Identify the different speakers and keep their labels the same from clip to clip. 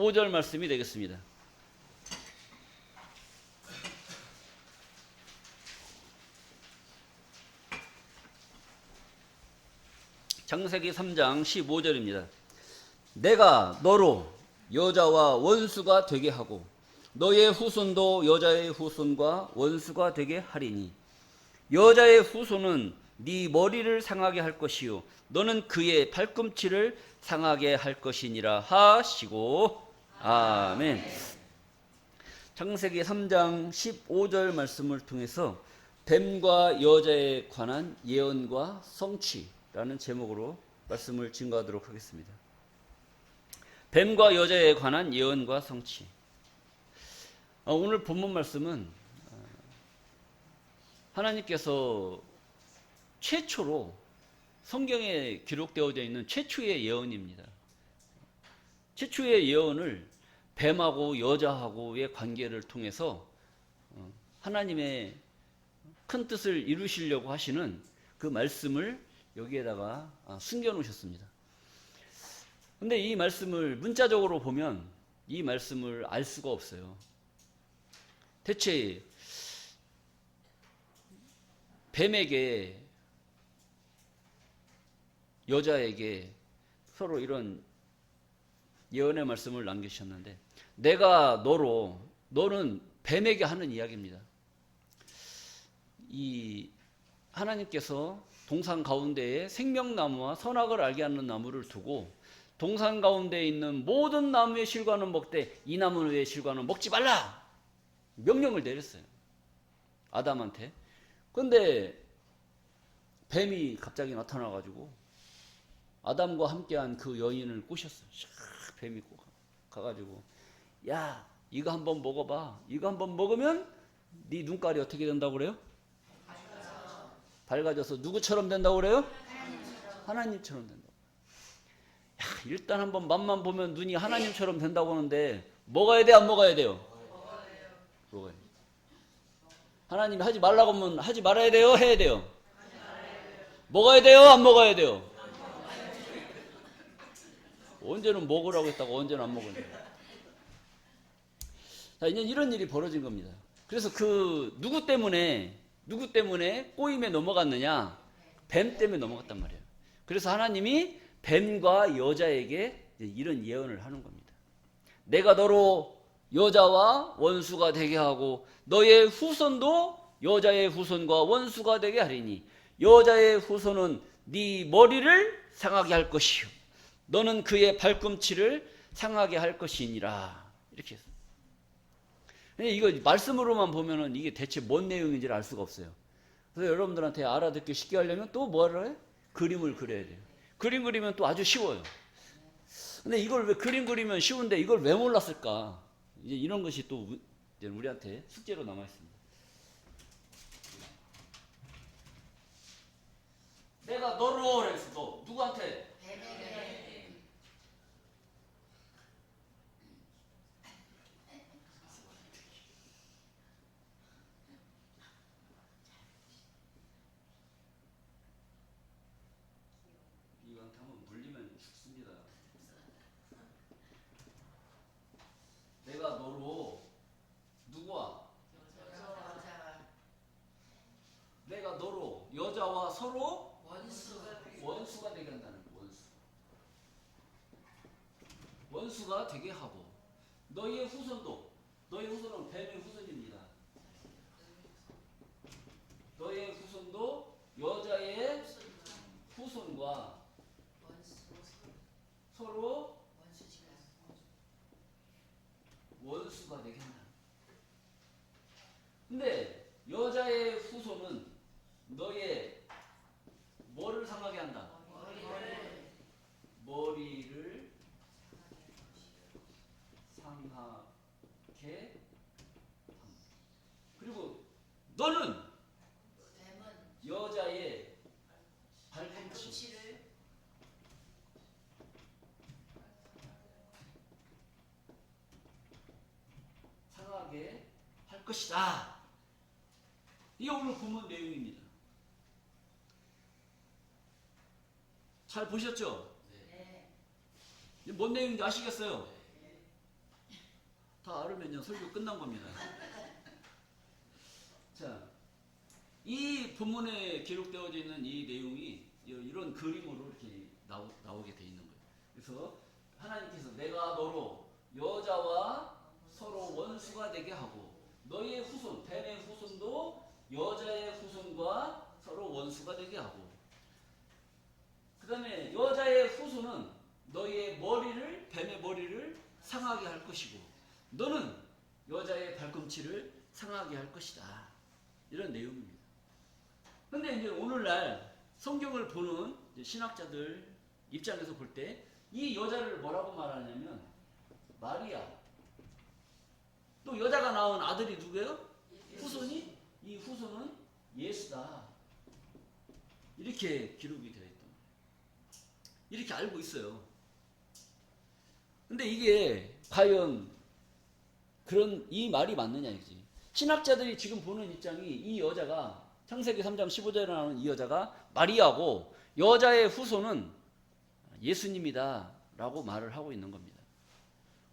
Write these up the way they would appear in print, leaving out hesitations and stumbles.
Speaker 1: 15절 말씀이 되겠습니다. 창세기 3장 15절입니다. 내가 너로 여자와 원수가 되게 하고 너의 후손도 여자의 후손과 원수가 되게 하리니 여자의 후손은 네 머리를 상하게 할 것이요 너는 그의 발꿈치를 상하게 할 것이니라 하시고 아멘. 창세기 3장 15절 말씀을 통해서 뱀과 여자에 관한 예언과 성취라는 제목으로 말씀을 증거하도록 하겠습니다. 뱀과 여자에 관한 예언과 성취. 오늘 본문 말씀은 하나님께서 최초로 성경에 기록되어져 있는 최초의 예언입니다. 최초의 예언을 뱀하고 여자하고의 관계를 통해서 하나님의 큰 뜻을 이루시려고 하시는 그 말씀을 여기에다가 숨겨 놓으셨습니다. 근데 이 말씀을 문자적으로 보면 이 말씀을 알 수가 없어요. 대체 뱀에게 여자에게 서로 이런 예언의 말씀을 남기셨는데 내가 너로 너는 뱀에게 하는 이야기입니다. 이 하나님께서 동산 가운데에 생명나무와 선악을 알게 하는 나무를 두고 동산 가운데에 있는 모든 나무의 실과는 먹되 이 나무 외의 실과는 먹지 말라 명령을 내렸어요. 아담한테. 그런데 뱀이 갑자기 나타나가지고 아담과 함께한 그 여인을 꼬셨어요. 뱀이 가가지고 야 이거 한번 먹어봐. 이거 한번 먹으면 네 눈깔이 어떻게 된다고 그래요? 밝아져서 누구처럼 된다고 그래요? 하나님처럼 된다고. 야, 일단 한번 맛만 보면 눈이 하나님처럼 된다고 하는데 먹어야 돼 안 먹어야 돼요? 먹어야 돼요. 하나님이 하지 말라고 하면 하지 말아야 돼요? 해야 돼요? 먹어야 돼요? 안 먹어야 돼요? 언제는 먹으라고 했다고 언제는 안 먹어야 돼요? 자, 이제 이런 일이 벌어진 겁니다. 그래서 그 누구 때문에 꼬임에 넘어갔느냐? 뱀 때문에 넘어갔단 말이에요. 그래서 하나님이 뱀과 여자에게 이런 예언을 하는 겁니다. 내가 너로 여자와 원수가 되게 하고 너의 후손도 여자의 후손과 원수가 되게 하리니 여자의 후손은 네 머리를 상하게 할 것이요 너는 그의 발꿈치를 상하게 할 것이니라. 이렇게 했어요. 이거 말씀으로만 보면은 이게 대체 뭔 내용인지를 알 수가 없어요. 그래서 여러분들한테 알아듣기 쉽게 하려면 또 뭐를 해요? 그림을 그려야 돼요. 그림 그리면 또 아주 쉬워요. 근데 이걸 왜 그림 그리면 쉬운데 이걸 왜 몰랐을까? 이제 이런 것이 또 우리한테 숙제로 남아 있습니다. 내가 너로 그랬어. 너 누구한테? 이거한테 한번 물리면 죽습니다. 내가 너로 누구와? 내가 너로 여자와 서로 원수가 되게 한다는 거예요. 원수가 되게 하고 너희의 후손도 너희 후손은 뱀의 후손입니다. 너희의 후손도 여자의 후손과 서로 원수가 되게 한다. 근데 여자의 후손은 너의 뭐를 상하게 한다? 머리를 상하게 한다. 그리고 너는 여자의 발꿈치를 상하게 할 것이다. 이게 오늘 본문 내용입니다. 잘 보셨죠? 네. 뭔 내용인지 아시겠어요? 다 알으면요 설교 끝난 겁니다. 자, 이 본문에 기록되어져 있는 이 내용이 이런 그림으로 이렇게 나오게 돼 있는 거예요. 그래서 하나님께서 내가 너로 여자와 서로 원수가 되게 하고 너의 후손, 뱀의 후손도 여자의 후손과 서로 원수가 되게 하고, 그 다음에 여자의 후손은 너의 머리를, 뱀의 머리를 상하게 할 것이고 너는 여자의 발꿈치를 상하게 할 것이다. 이런 내용입니다. 근데 이제 오늘날 성경을 보는 신학자들 입장에서 볼 때 이 여자를 뭐라고 말하냐면 마리아, 또 여자가 낳은 아들이 누구예요? 후손이? 이 후손은 예수다. 이렇게 기록이 되어 있던 거예요. 이렇게 알고 있어요. 근데 이게 과연 그런 이 말이 맞느냐 이지. 신학자들이 지금 보는 입장이 이 여자가 창세기 3장 15절에 나오는 이 여자가 마리아고 여자의 후손은 예수님이다 라고 말을 하고 있는 겁니다.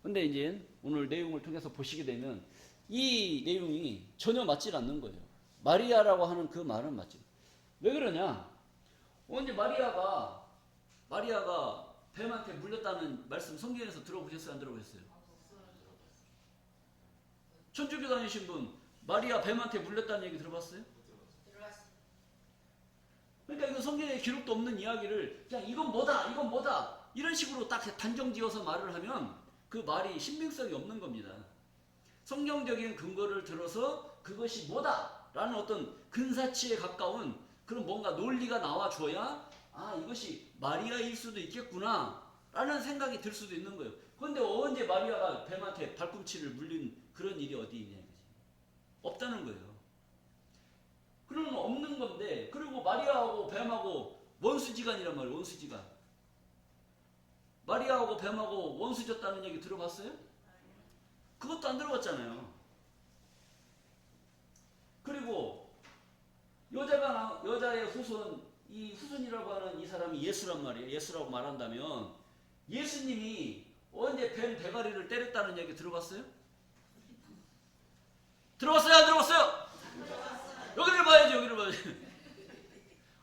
Speaker 1: 근데 이제 오늘 내용을 통해서 보시게 되면 이 내용이 전혀 맞질 않는 거예요. 마리아라고 하는 그 말은 맞지. 왜 그러냐? 언제 마리아가 뱀한테 물렸다는 말씀 성경에서 들어보셨어요? 안 들어보셨어요? 천주교 다니신 분 마리아 뱀한테 물렸다는 얘기 들어봤어요? 그러니까 이거 성경에 기록도 없는 이야기를 그냥 이건 뭐다 이런 식으로 딱 단정지어서 말을 하면 그 말이 신빙성이 없는 겁니다. 성경적인 근거를 들어서 그것이 뭐다라는 어떤 근사치에 가까운 그런 뭔가 논리가 나와줘야 이것이 마리아일 수도 있겠구나 라는 생각이 들 수도 있는 거예요. 그런데 언제 마리아가 뱀한테 발꿈치를 물린 그런 일이 어디 있냐 이거지. 없다는 거예요. 그러면 없는 건데, 그리고 마리아하고 뱀하고 원수지간이란 말이에요. 원수지간. 마리아하고 뱀하고 원수졌다는 얘기 들어봤어요? 그것도 안 들어봤잖아요. 그리고 여자의 후손, 이 후손이라고 하는 이 사람이 예수란 말이에요. 예수라고 말한다면 예수님이 언제 뱀 대가리를 때렸다는 얘기 들어봤어요? 들어봤어요? 안 들어봤어요? 여기를 봐야지, 여기를 봐야지.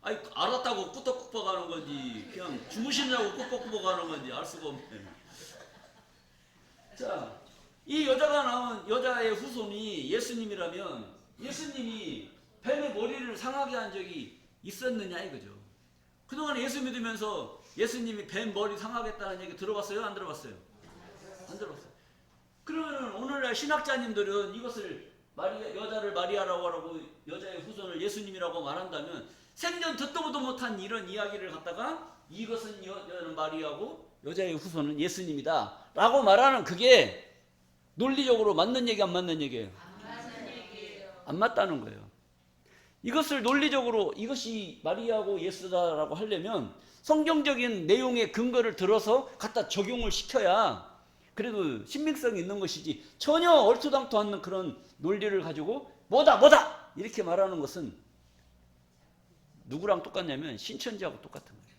Speaker 1: 아니, 알았다고 꾸덕꾸덕 하는 건지, 그냥 주무시냐고 꾸덕꾸덕 하는 건지 알 수가 없네. 자, 이 여자가 나온 여자의 후손이 예수님이라면 예수님이 뱀의 머리를 상하게 한 적이 있었느냐 이거죠. 그동안 예수 믿으면서 예수님이 뱀 머리 상하겠다는 얘기 들어봤어요? 안 들어봤어요? 안 들어봤어요. 그러면 오늘날 신학자님들은 이것을 여자를 마리아라고 하고 여자의 후손을 예수님이라고 말한다면 생전 듣도 보도 못한 이런 이야기를 갖다가 이것은 여자는 마리아고 여자의 후손은 예수님이다 라고 말하는 그게 논리적으로 맞는 얘기 안 맞는 얘기예요? 안 맞는 얘기예요. 안 맞다는 거예요. 이것을 논리적으로 이것이 마리아고 예수다라고 하려면 성경적인 내용의 근거를 들어서 갖다 적용을 시켜야 그래도 신빙성이 있는 것이지, 전혀 얼토당토 않는 그런 논리를 가지고 뭐다 이렇게 말하는 것은 누구랑 똑같냐면 신천지하고 똑같은 거예요.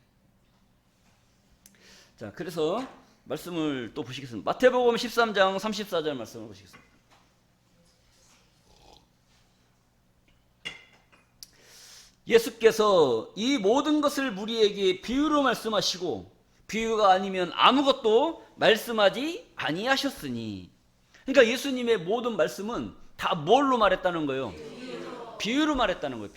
Speaker 1: 자, 그래서 말씀을 또 보시겠습니다. 마태복음 13장 34절 말씀을 보시겠습니다. 예수께서 이 모든 것을 우리에게 비유로 말씀하시고 비유가 아니면 아무것도 말씀하지 아니하셨으니. 그러니까 예수님의 모든 말씀은 다 뭘로 말했다는 거예요? 비유로 말했다는 거예요.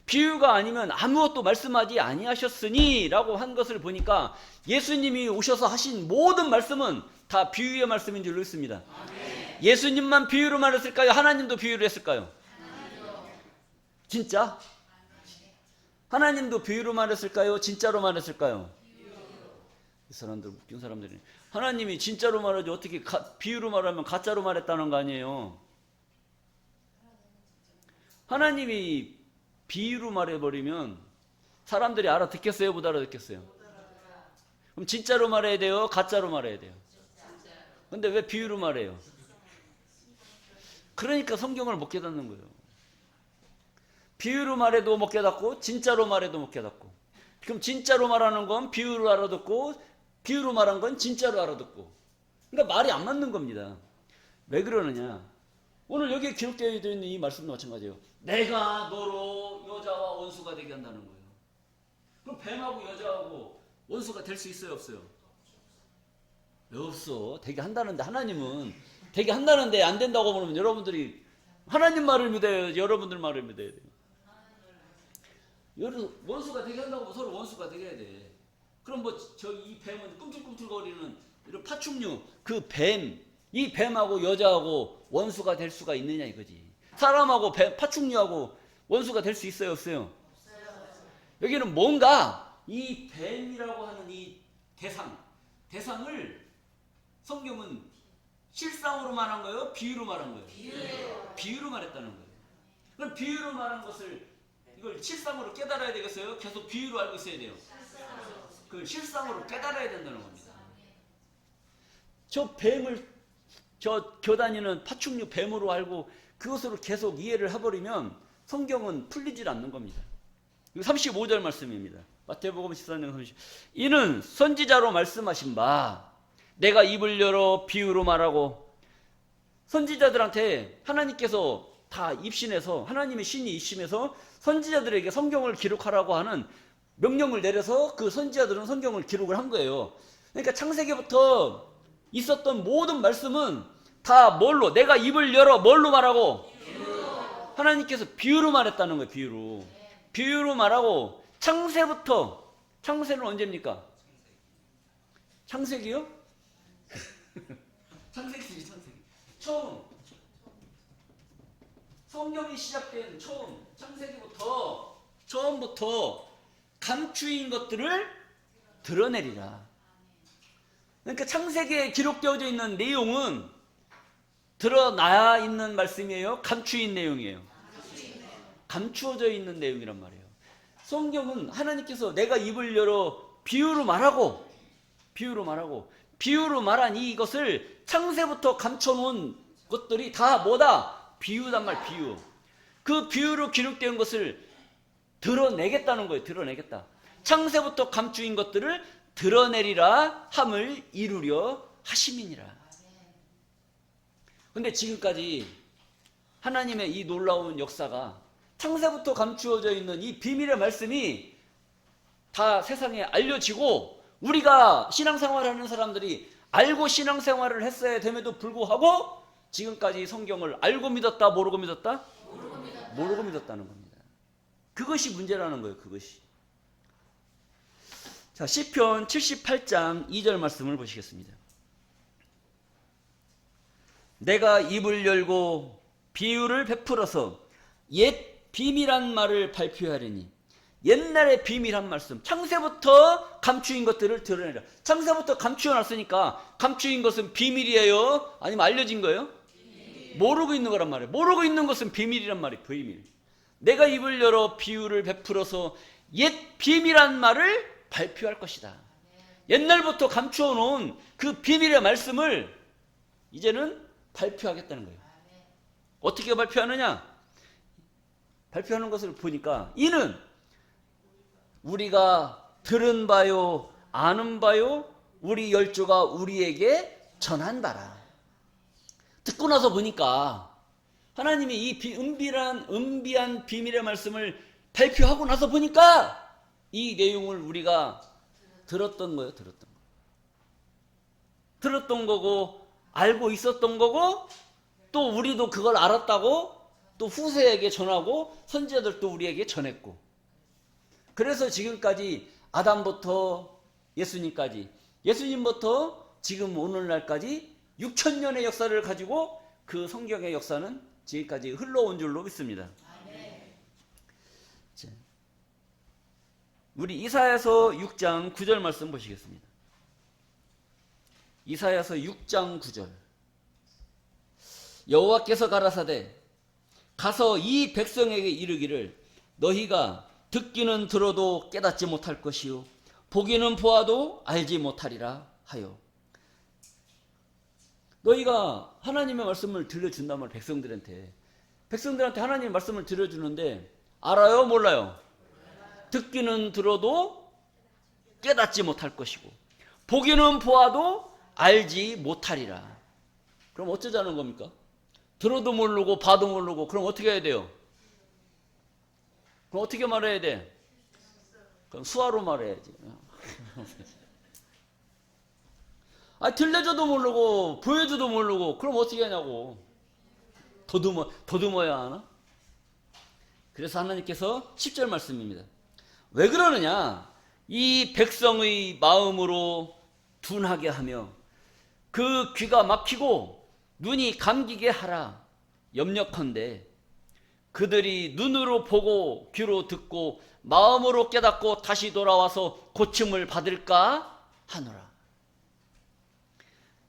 Speaker 1: 비유가 아니면 아무것도 말씀하지 아니하셨으니 라고 한 것을 보니까 예수님이 오셔서 하신 모든 말씀은 다 비유의 말씀인 줄 믿습니다. 예수님만 비유로 말했을까요? 하나님도 비유로 했을까요? 진짜? 하나님도 비유로 말했을까요? 진짜로 말했을까요? 이 사람들 웃긴 사람들이 하나님이 진짜로 말하지 어떻게 비유로 말하면 가짜로 말했다는 거 아니에요. 하나님이 비유로 말해버리면 사람들이 알아듣겠어요? 못 알아듣겠어요? 그럼 진짜로 말해야 돼요? 가짜로 말해야 돼요? 근데 왜 비유로 말해요? 그러니까 성경을 못 깨닫는 거예요. 비유로 말해도 못 깨닫고 진짜로 말해도 못 깨닫고. 그럼 진짜로 말하는 건 비유로 알아듣고 비유로 말한 건 진짜로 알아듣고. 그러니까 말이 안 맞는 겁니다. 왜 그러느냐? 오늘 여기에 기록되어 있는 이 말씀도 마찬가지예요. 내가 너로 여자와 원수가 되게 한다는 거예요. 그럼 뱀하고 여자하고 원수가 될 수 있어요, 없어요? 없어. 되게 한다는데, 하나님은 되게 한다는데 안 된다고 그러면 여러분들이 하나님 말을 믿어요, 여러분들 말을 믿어야 돼요. 원수가 되게 한다고 서로 원수가 되게 해야 돼. 그럼 뭐 저 이 뱀은 꿈틀꿈틀거리는 이런 파충류, 그 뱀, 이 뱀하고 여자하고 원수가 될 수가 있느냐 이거지. 사람하고 파충류하고 원수가 될 수 있어요, 없어요? 여기는 뭔가 이 뱀이라고 하는 이 대상을 성경은 실상으로 말한 거예요? 비유로 말한 거예요? 비유로 말했다는 거예요. 그럼 비유로 말한 것을 이걸 실상으로 깨달아야 되겠어요? 계속 비유로 알고 있어야 돼요. 그걸 실상으로 깨달아야 된다는 겁니다. 저 뱀을 저 겨다니는 파충류 뱀으로 알고 그것으로 계속 이해를 해버리면 성경은 풀리질 않는 겁니다. 35절 말씀입니다. 마태복음 14장 30. 이는 선지자로 말씀하신 바 내가 입을 열어 비유로 말하고. 선지자들한테 하나님께서 다 입신해서, 하나님의 신이 입심해서 선지자들에게 성경을 기록하라고 하는 명령을 내려서 그 선지자들은 성경을 기록을 한 거예요. 그러니까 창세기부터 있었던 모든 말씀은 다 뭘로? 내가 입을 열어 뭘로 말하고? 하나님께서 비유로 말했다는 거예요. 비유로 말하고. 창세부터, 창세는 언제입니까? 창세기요? 창세기. 성경이 시작된 처음부터 감추인 것들을 드러내리라. 그러니까 창세기에 기록되어져 있는 내용은 드러나 있는 말씀이에요? 감추인 내용이에요? 감추어져 있는 내용이란 말이에요. 성경은 하나님께서 내가 입을 열어 비유로 말하고 비유로 말한 이것을 창세부터 감춰놓은 것들이 다 뭐다? 비유단 말, 비유. 그 비유로 기록된 것을 드러내겠다는 거예요. 드러내겠다. 창세부터 감추인 것들을 드러내리라 함을 이루려 하심이니라. 근데 지금까지 하나님의 이 놀라운 역사가 창세부터 감추어져 있는 이 비밀의 말씀이 다 세상에 알려지고 우리가 신앙생활하는 사람들이 알고 신앙생활을 했어야 됨에도 불구하고 지금까지 성경을 알고 믿었다, 모르고 믿었다? 모르고 믿었다는 겁니다. 그것이 문제라는 거예요. 그것이. 자, 시편 78장 2절 말씀을 보시겠습니다. 내가 입을 열고 비유를 베풀어서 옛 비밀한 말을 발표하리니. 옛날에 비밀한 말씀, 창세부터 감추인 것들을 드러내라. 창세부터 감추어놨으니까 감추인 것은 비밀이에요? 아니면 알려진 거예요? 비밀. 모르고 있는 거란 말이에요. 모르고 있는 것은 비밀이란 말이에요. 비밀. 내가 입을 열어 비유를 베풀어서 옛 비밀한 말을 발표할 것이다. 옛날부터 감추어 놓은 그 비밀의 말씀을 이제는 발표하겠다는 거예요. 어떻게 발표하느냐? 발표하는 것을 보니까 이는 우리가 들은 바요, 아는 바요, 우리 열조가 우리에게 전한 바라. 듣고 나서 보니까 하나님이 이 은비한 비밀의 말씀을 발표하고 나서 보니까 이 내용을 우리가 들었던 거예요. 들었던 거고 알고 있었던 거고 또 우리도 그걸 알았다고 또 후세에게 전하고 선지자들도 우리에게 전했고, 그래서 지금까지 아담부터 예수님까지, 예수님부터 지금 오늘날까지 6,000년의 역사를 가지고 그 성경의 역사는 지금까지 흘러온 줄로 믿습니다. 자, 우리 이사야서 6장 9절 말씀 보시겠습니다. 이사야서 6장 9절. 여호와께서 가라사대 가서 이 백성에게 이르기를 너희가 듣기는 들어도 깨닫지 못할 것이요 보기는 보아도 알지 못하리라 하여. 너희가 하나님의 말씀을 들려준다면 백성들한테 하나님의 말씀을 들려주는데 알아요? 몰라요? 듣기는 들어도 깨닫지 못할 것이고 보기는 보아도 알지 못하리라. 그럼 어쩌자는 겁니까? 들어도 모르고 봐도 모르고 그럼 어떻게 해야 돼요? 그럼 어떻게 말해야 돼? 그럼 수화로 말해야지. 들려줘도 모르고 보여줘도 모르고 그럼 어떻게 하냐고. 더듬어야 하나? 그래서 하나님께서 10절 말씀입니다. 왜 그러느냐? 이 백성의 마음으로 둔하게 하며 그 귀가 막히고 눈이 감기게 하라. 염려컨대 그들이 눈으로 보고 귀로 듣고 마음으로 깨닫고 다시 돌아와서 고침을 받을까 하노라.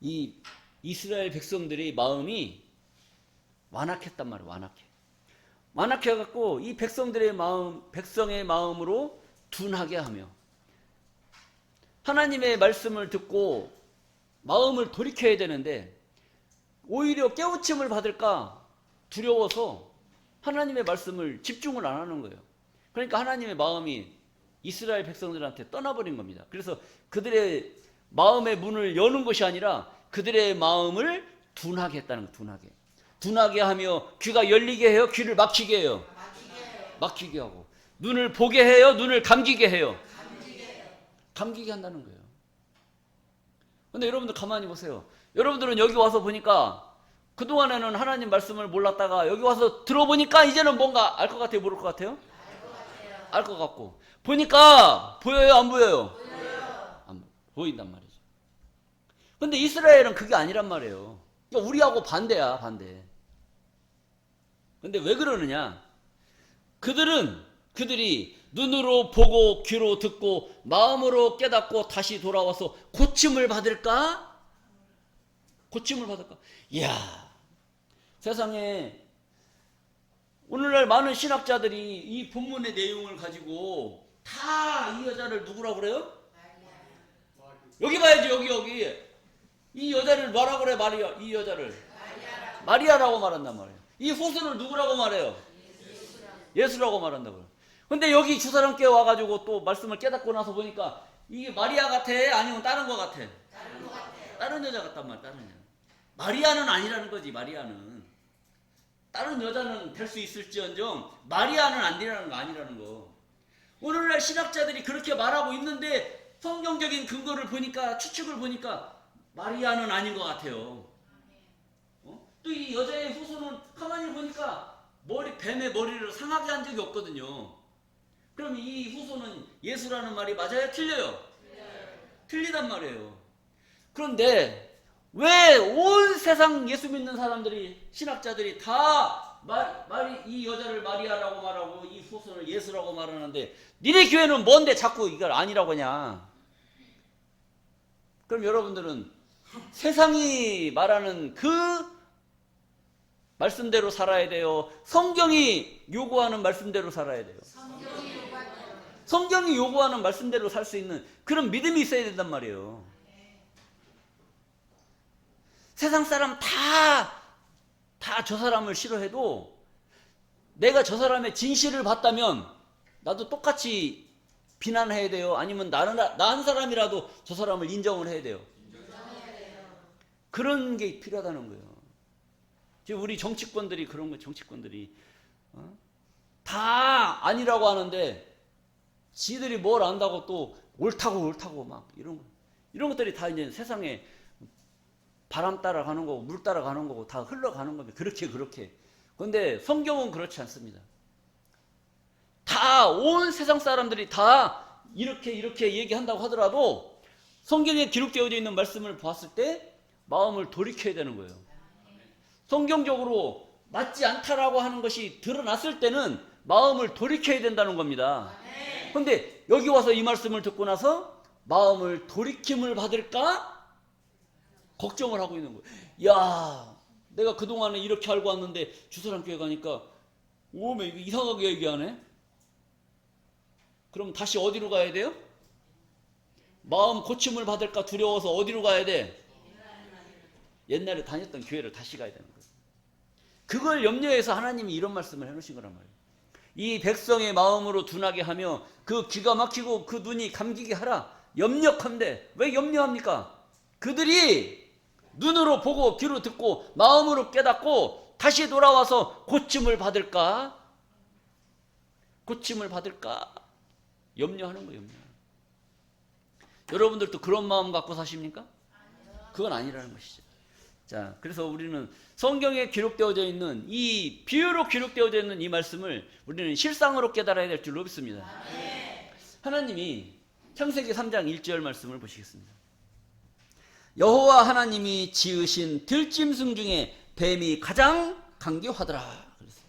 Speaker 1: 이 이스라엘 백성들의 마음이 완악했단 말이에요. 완악해갖고 이 백성들의 마음, 백성의 마음으로 둔하게 하며 하나님의 말씀을 듣고 마음을 돌이켜야 되는데 오히려 깨우침을 받을까 두려워서 하나님의 말씀을 집중을 안 하는 거예요. 그러니까 하나님의 마음이 이스라엘 백성들한테 떠나버린 겁니다. 그래서 그들의 마음의 문을 여는 것이 아니라 그들의 마음을 둔하게 했다는 거예요. 둔하게 하며 귀가 열리게 해요? 귀를 막히게 해요? 막히게 하고 눈을 보게 해요? 눈을 감기게 해요? 감기게 한다는 거예요. 근데 여러분들 가만히 보세요. 여러분들은 여기 와서 보니까 그동안에는 하나님 말씀을 몰랐다가 여기 와서 들어보니까 이제는 뭔가 알 것 같아요? 모를 것 같아요? 알 것 같고 보니까 보여요? 안 보여요? 안 보인단 말이죠. 근데 이스라엘은 그게 아니란 말이에요. 그러니까 우리하고 반대야, 반대. 근데 왜 그러느냐? 그들이 눈으로 보고 귀로 듣고 마음으로 깨닫고 다시 돌아와서 고침을 받을까? 이야, 세상에 오늘날 많은 신학자들이 이 본문의 내용을 가지고 다 이 여자를 누구라고 그래요? 여기 봐야지, 여기. 이 여자를 뭐라고 그래, 마리아? 이 여자를 마리아라고 말한단 말이에요. 이 후손을 누구라고 말해요? 예수라고 말한다고요. 근데 여기 주 사람께 와가지고 또 말씀을 깨닫고 나서 보니까 이게 마리아 같아? 아니면 다른 거 같아? 다른 여자 같단 말이야. 다른 여자. 마리아는 아니라는 거지. 마리아는 다른 여자는 될 수 있을지언정 마리아는 아니라는 거. 오늘날 신학자들이 그렇게 말하고 있는데 성경적인 근거를 보니까, 추측을 보니까 마리아는 아닌 것 같아요. 또 이 여자의 후손은 가만히 보니까 뱀의 머리를 상하게 한 적이 없거든요. 그럼 이 후손은 예수라는 말이 맞아요? 틀려요? 틀리단 말이에요. 그런데 왜 온 세상 예수 믿는 사람들이, 신학자들이 다 이 여자를 마리아라고 말하고 이 후손을 예수라고 말하는데 니네 교회는 뭔데 자꾸 이걸 아니라고 하냐? 그럼 여러분들은 세상이 말하는 그 말씀대로 살아야 돼요? 성경이 요구하는 말씀대로 살아야 돼요? 성경이 요구하는 말씀대로 살 수 있는 그런 믿음이 있어야 된단 말이에요. 세상 사람 다 저 사람을 싫어해도 내가 저 사람의 진실을 봤다면 나도 똑같이 비난해야 돼요? 아니면 나 한 사람이라도 저 사람을 인정을 해야 돼요? 그런 게 필요하다는 거예요. 지금 우리 정치권들이 그런 거, 정치권들이 다 아니라고 하는데 지들이 뭘 안다고 또 옳다고 막 이런 것들이 다 이제 세상에 바람 따라가는 거고 물 따라가는 거고 다 흘러가는 겁니다. 그렇게. 그런데 성경은 그렇지 않습니다. 다 온 세상 사람들이 다 이렇게 얘기한다고 하더라도 성경에 기록되어져 있는 말씀을 봤을 때 마음을 돌이켜야 되는 거예요. 성경적으로 맞지 않다라고 하는 것이 드러났을 때는 마음을 돌이켜야 된다는 겁니다. 그런데 여기 와서 이 말씀을 듣고 나서 마음을 돌이킴을 받을까? 걱정을 하고 있는 거예요. 야, 내가 그동안에 이렇게 알고 왔는데 주사람교회 가니까 오메 이거 이상하게 얘기하네. 그럼 다시 어디로 가야 돼요? 마음 고침을 받을까 두려워서 어디로 가야 돼? 옛날에 다녔던 교회를 다시 가야 되는 거예요. 그걸 염려해서 하나님이 이런 말씀을 해놓으신 거란 말이에요. 이 백성의 마음으로 둔하게 하며 그 귀가 막히고 그 눈이 감기게 하라. 염려컨대. 왜 염려합니까? 그들이 눈으로 보고 귀로 듣고 마음으로 깨닫고 다시 돌아와서 고침을 받을까? 고침을 받을까? 염려하는 거예요. 여러분들도 그런 마음 갖고 사십니까? 그건 아니라는 것이죠. 자, 그래서 우리는 성경에 기록되어져 있는 이 비유로 기록되어져 있는 이 말씀을 우리는 실상으로 깨달아야 될 줄로 믿습니다. 하나님이 창세기 3장 1절 말씀을 보시겠습니다. 여호와 하나님이 지으신 들짐승 중에 뱀이 가장 간교하더라. 그래서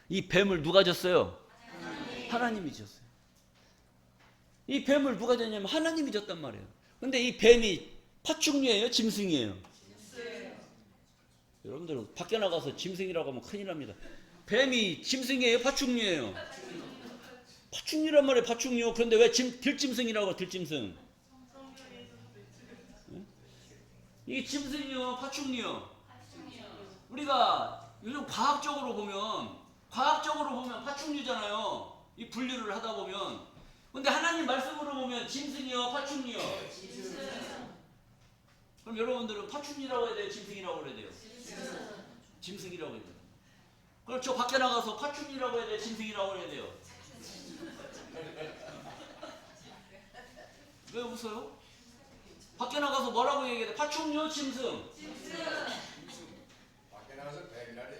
Speaker 1: 이 뱀을 누가 졌어요? 하나님이 졌어요. 이 뱀을 누가 졌냐면 하나님이 졌단 말이에요. 근데 이 뱀이 파충류예요? 짐승이에요? 여러분들 밖에 나가서 짐승이라고 하면 큰일 납니다. 뱀이 짐승이에요? 파충류예요? 파충류란 말이에요. 파충류. 그런데 왜 들짐승이라고? 들짐승. 이게 짐승이요? 파충류요? 우리가 요즘 과학적으로 보면 파충류잖아요. 이 분류를 하다 보면. 근데 하나님 말씀으로 보면 짐승이요? 파충류요? 그럼 여러분들은 파충류라고 해야 돼요? 짐승이라고 해야 돼요? 짐승이라고 해야 돼요. 그럼 저 밖에 나가서 파충류라고 해야 돼요? 짐승이라고 해야 돼요? 왜 웃어요? 밖에 나가서 뭐라고 얘기해야 돼? 파충류, 짐승?
Speaker 2: 밖에 나가서 뱀이라래.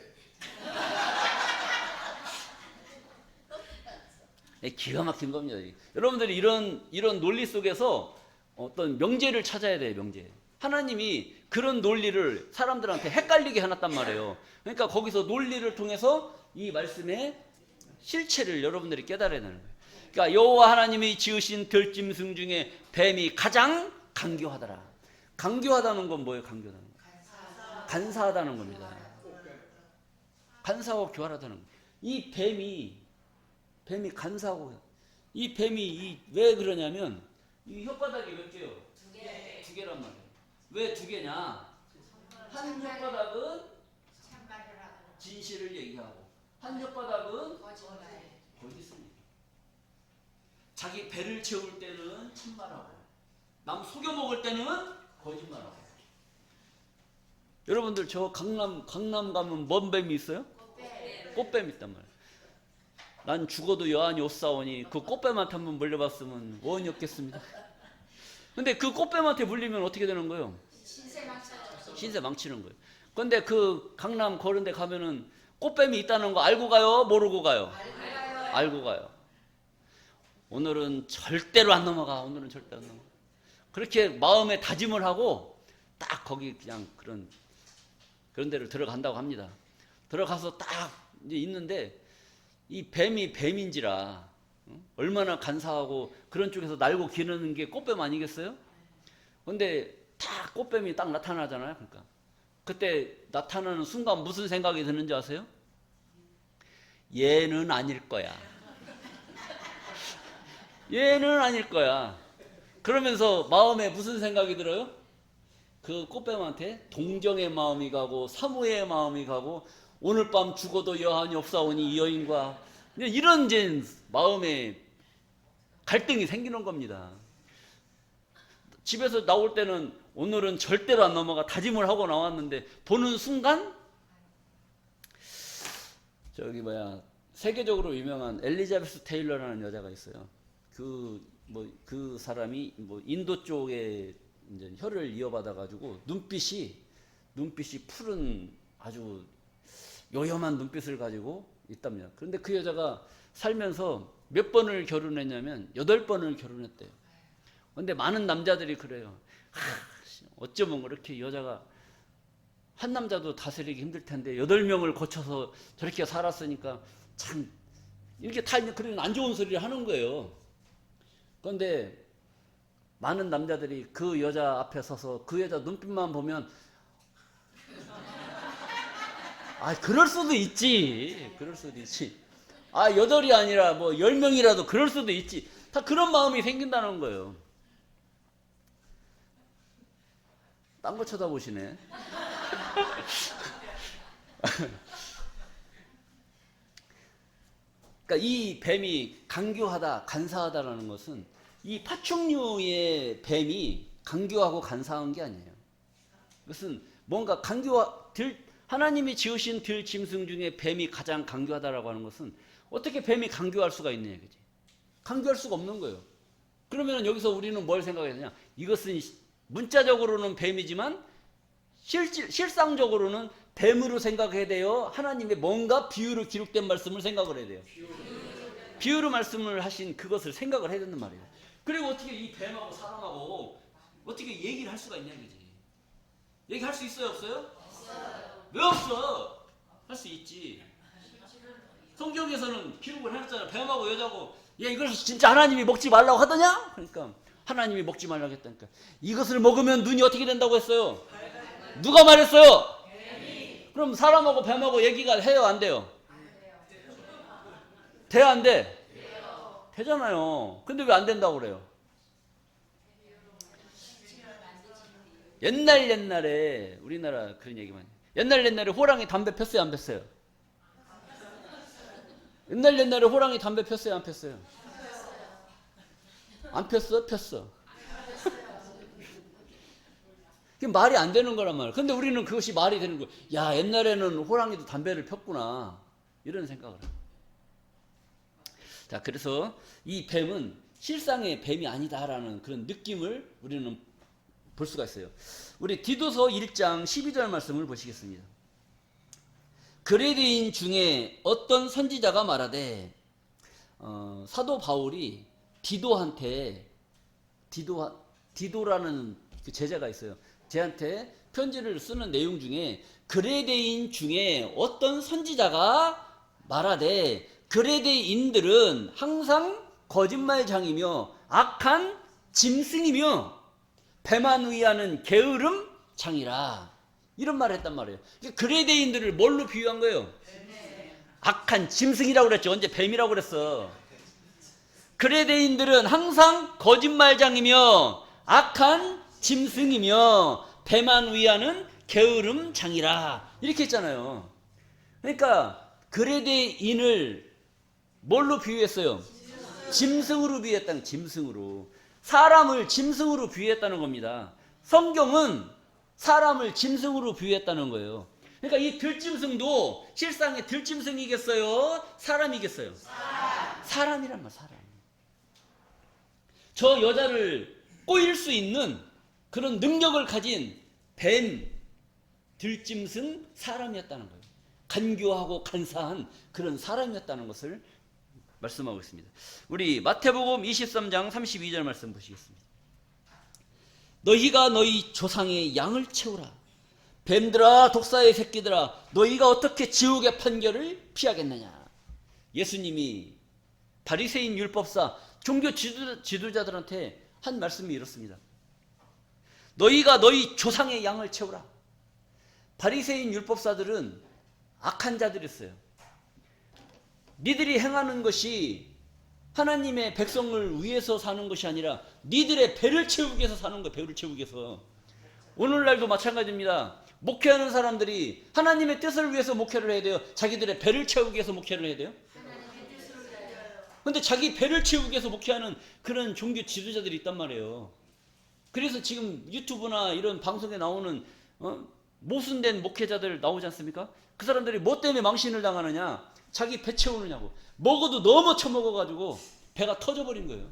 Speaker 1: 기가 막힌 겁니다. 여러분들이 이런 논리 속에서 어떤 명제를 찾아야 돼요. 명제. 하나님이 그런 논리를 사람들한테 헷갈리게 해놨단 말이에요. 그러니까 거기서 논리를 통해서 이 말씀의 실체를 여러분들이 깨달아야 되는 거예요. 그러니까 여호와 하나님이 지으신 들짐승 중에 뱀이 가장 간교하더라. 간교하다는 건 뭐예요? 간교하다는 건 간사하다는 겁니다. 간사하고 교활하다는 거. 이 뱀이 간사하고, 이 뱀이 왜 그러냐면 이 혓바닥이 몇 개요? 두 개란 말이에요. 왜 두 개냐? 한 혓바닥은 진실을 얘기하고 한 혓바닥은 거짓을 얘기해요. 자기 배를 채울 때는 참말하고 남 속여 먹을 때는 거짓말하고. 여러분들 저 강남 가면 뭔 뱀이 있어요? 꽃뱀 있단 말이에요. 난 죽어도 여한이 없사오니 그 꽃뱀한테 한번 물려봤으면 원이 없겠습니다. 근데 그 꽃뱀한테 물리면 어떻게 되는 거예요? 신세 망치는 거예요. 근데 그 강남 그런 데 가면은 꽃뱀이 있다는 거 알고 가요? 모르고 가요? 알고 가요. 오늘은 절대로 안 넘어가. 오늘은 절대 안 넘어가. 그렇게 마음에 다짐을 하고 딱 거기 그냥 그런 데를 들어간다고 합니다. 들어가서 딱 이제 있는데 이 뱀이 뱀인지라 얼마나 간사하고 그런 쪽에서 날고 기르는 게 꽃뱀 아니겠어요? 근데 딱 꽃뱀이 딱 나타나잖아요. 그러니까 그때 나타나는 순간 무슨 생각이 드는지 아세요? 얘는 아닐 거야. 얘는 아닐 거야. 그러면서 마음에 무슨 생각이 들어요? 그 꽃뱀한테 동정의 마음이 가고 사모의 마음이 가고 오늘 밤 죽어도 여한이 없사오니 이 여인과 이런 이제 마음에 갈등이 생기는 겁니다. 집에서 나올 때는 오늘은 절대로 안 넘어가 다짐을 하고 나왔는데 보는 순간 세계적으로 유명한 엘리자베스 테일러라는 여자가 있어요. 그 사람이 인도 쪽에 이제 혀를 이어받아 가지고 눈빛이 푸른 아주 요염한 눈빛을 가지고 있답니다. 그런데 그 여자가 살면서 몇 번을 결혼했냐면 8번을 결혼했대요. 그런데 많은 남자들이 그래요. 어쩌면 그렇게 여자가 한 남자도 다스리기 힘들 텐데 8명을 거쳐서 저렇게 살았으니까 참 이렇게 다 그런 안 좋은 소리를 하는 거예요. 그런데 많은 남자들이 그 여자 앞에 서서 그 여자 눈빛만 보면 그럴 수도 있지. 8이 아니라 10명이라도 그럴 수도 있지. 다 그런 마음이 생긴다는 거예요. 딴 거 쳐다보시네. 그러니까 이 뱀이 간교하다, 간사하다라는 것은 이 파충류의 뱀이 간교하고 간사한 게 아니에요. 그것은 뭔가 하나님이 지으신 들짐승 중에 뱀이 가장 강교하다라고 하는 것은 어떻게 뱀이 강교할 수가 있느냐, 그지? 강교할 수가 없는 거예요. 그러면 여기서 우리는 뭘 생각해야 되냐? 이것은 문자적으로는 뱀이지만 실상적으로는 뱀으로 생각해야 돼요. 하나님의 뭔가 비유로 기록된 말씀을 생각을 해야 돼요. 비유로 말씀을 하신 그것을 생각을 해야 된단 말이에요. 그리고 어떻게 이 뱀하고 사람하고 어떻게 얘기를 할 수가 있냐, 그지? 얘기할 수 있어요, 없어요? 없어요. 왜 없어? 할 수 있지. 성경에서는 기록을 해놨잖아요. 뱀하고 여자고, 야, 이걸 진짜 하나님이 먹지 말라고 하더냐? 그러니까 하나님이 먹지 말라고 했다니까. 이것을 먹으면 눈이 어떻게 된다고 했어요? 누가 말했어요? 그럼 사람하고 뱀하고 얘기가 해요, 안 돼요? 돼, 안 돼? 되잖아요. 근데 왜 안 된다고 그래요? 옛날에 우리나라 그런 얘기만 해요. 옛날에 호랑이 담배 폈어요, 안 폈어요? 옛날에 호랑이 담배 폈어요, 안 폈어요? 안 폈어? 폈어. 그게 말이 안 되는 거란 말이에요. 근데 우리는 그것이 말이 되는 거예요. 야, 옛날에는 호랑이도 담배를 폈구나, 이런 생각을 해요. 자, 그래서 이 뱀은 실상의 뱀이 아니다라는 그런 느낌을 우리는 볼 수가 있어요. 우리 디도서 1장 12절 말씀을 보시겠습니다. 그레데인 중에 어떤 선지자가 말하되, 사도 바울이 디도라는 그 제자가 있어요. 쟤한테 편지를 쓰는 내용 중에 그레데인 중에 어떤 선지자가 말하되, 그레데인들은 항상 거짓말장이며 악한 짐승이며 배만 위하는 게으름 장이라, 이런 말을 했단 말이에요. 그레데인들을 뭘로 비유한 거예요? 악한 짐승이라고 그랬죠. 언제 뱀이라고 그랬어? 그레데인들은 항상 거짓말장이며 악한 짐승이며 배만 위하는 게으름 장이라, 이렇게 했잖아요. 그러니까 그레데인을 뭘로 비유했어요? 짐승으로 비유했다는, 짐승으로. 사람을 짐승으로 비유했다는 겁니다. 성경은 사람을 짐승으로 비유했다는 거예요. 그러니까 이 들짐승도 실상의 들짐승이겠어요? 사람이겠어요? 사람이란 말, 사람. 저 여자를 꼬일 수 있는 그런 능력을 가진 뱀, 들짐승, 사람이었다는 거예요. 간교하고 간사한 그런 사람이었다는 것을 말씀하고 있습니다. 우리 마태복음 23장 32절 말씀 보시겠습니다. 너희가 너희 조상의 양을 채우라. 뱀들아, 독사의 새끼들아, 너희가 어떻게 지옥의 판결을 피하겠느냐. 예수님이 바리새인 율법사 종교 지도자들한테 한 말씀이 이렇습니다. 너희가 너희 조상의 양을 채우라. 바리새인 율법사들은 악한 자들이었어요. 니들이 행하는 것이 하나님의 백성을 위해서 사는 것이 아니라 니들의 배를 채우기 위해서 사는 거예요. 배를 채우기 위해서. 오늘날도 마찬가지입니다. 목회하는 사람들이 하나님의 뜻을 위해서 목회를 해야 돼요? 자기들의 배를 채우기 위해서 목회를 해야 돼요? 근데 자기 배를 채우기 위해서 목회하는 그런 종교 지도자들이 있단 말이에요. 그래서 지금 유튜브나 이런 방송에 나오는 모순된 목회자들 나오지 않습니까? 그 사람들이 뭐 때문에 망신을 당하느냐? 자기 배 채우느냐고. 먹어도 너무 처먹어가지고 배가 터져버린 거예요.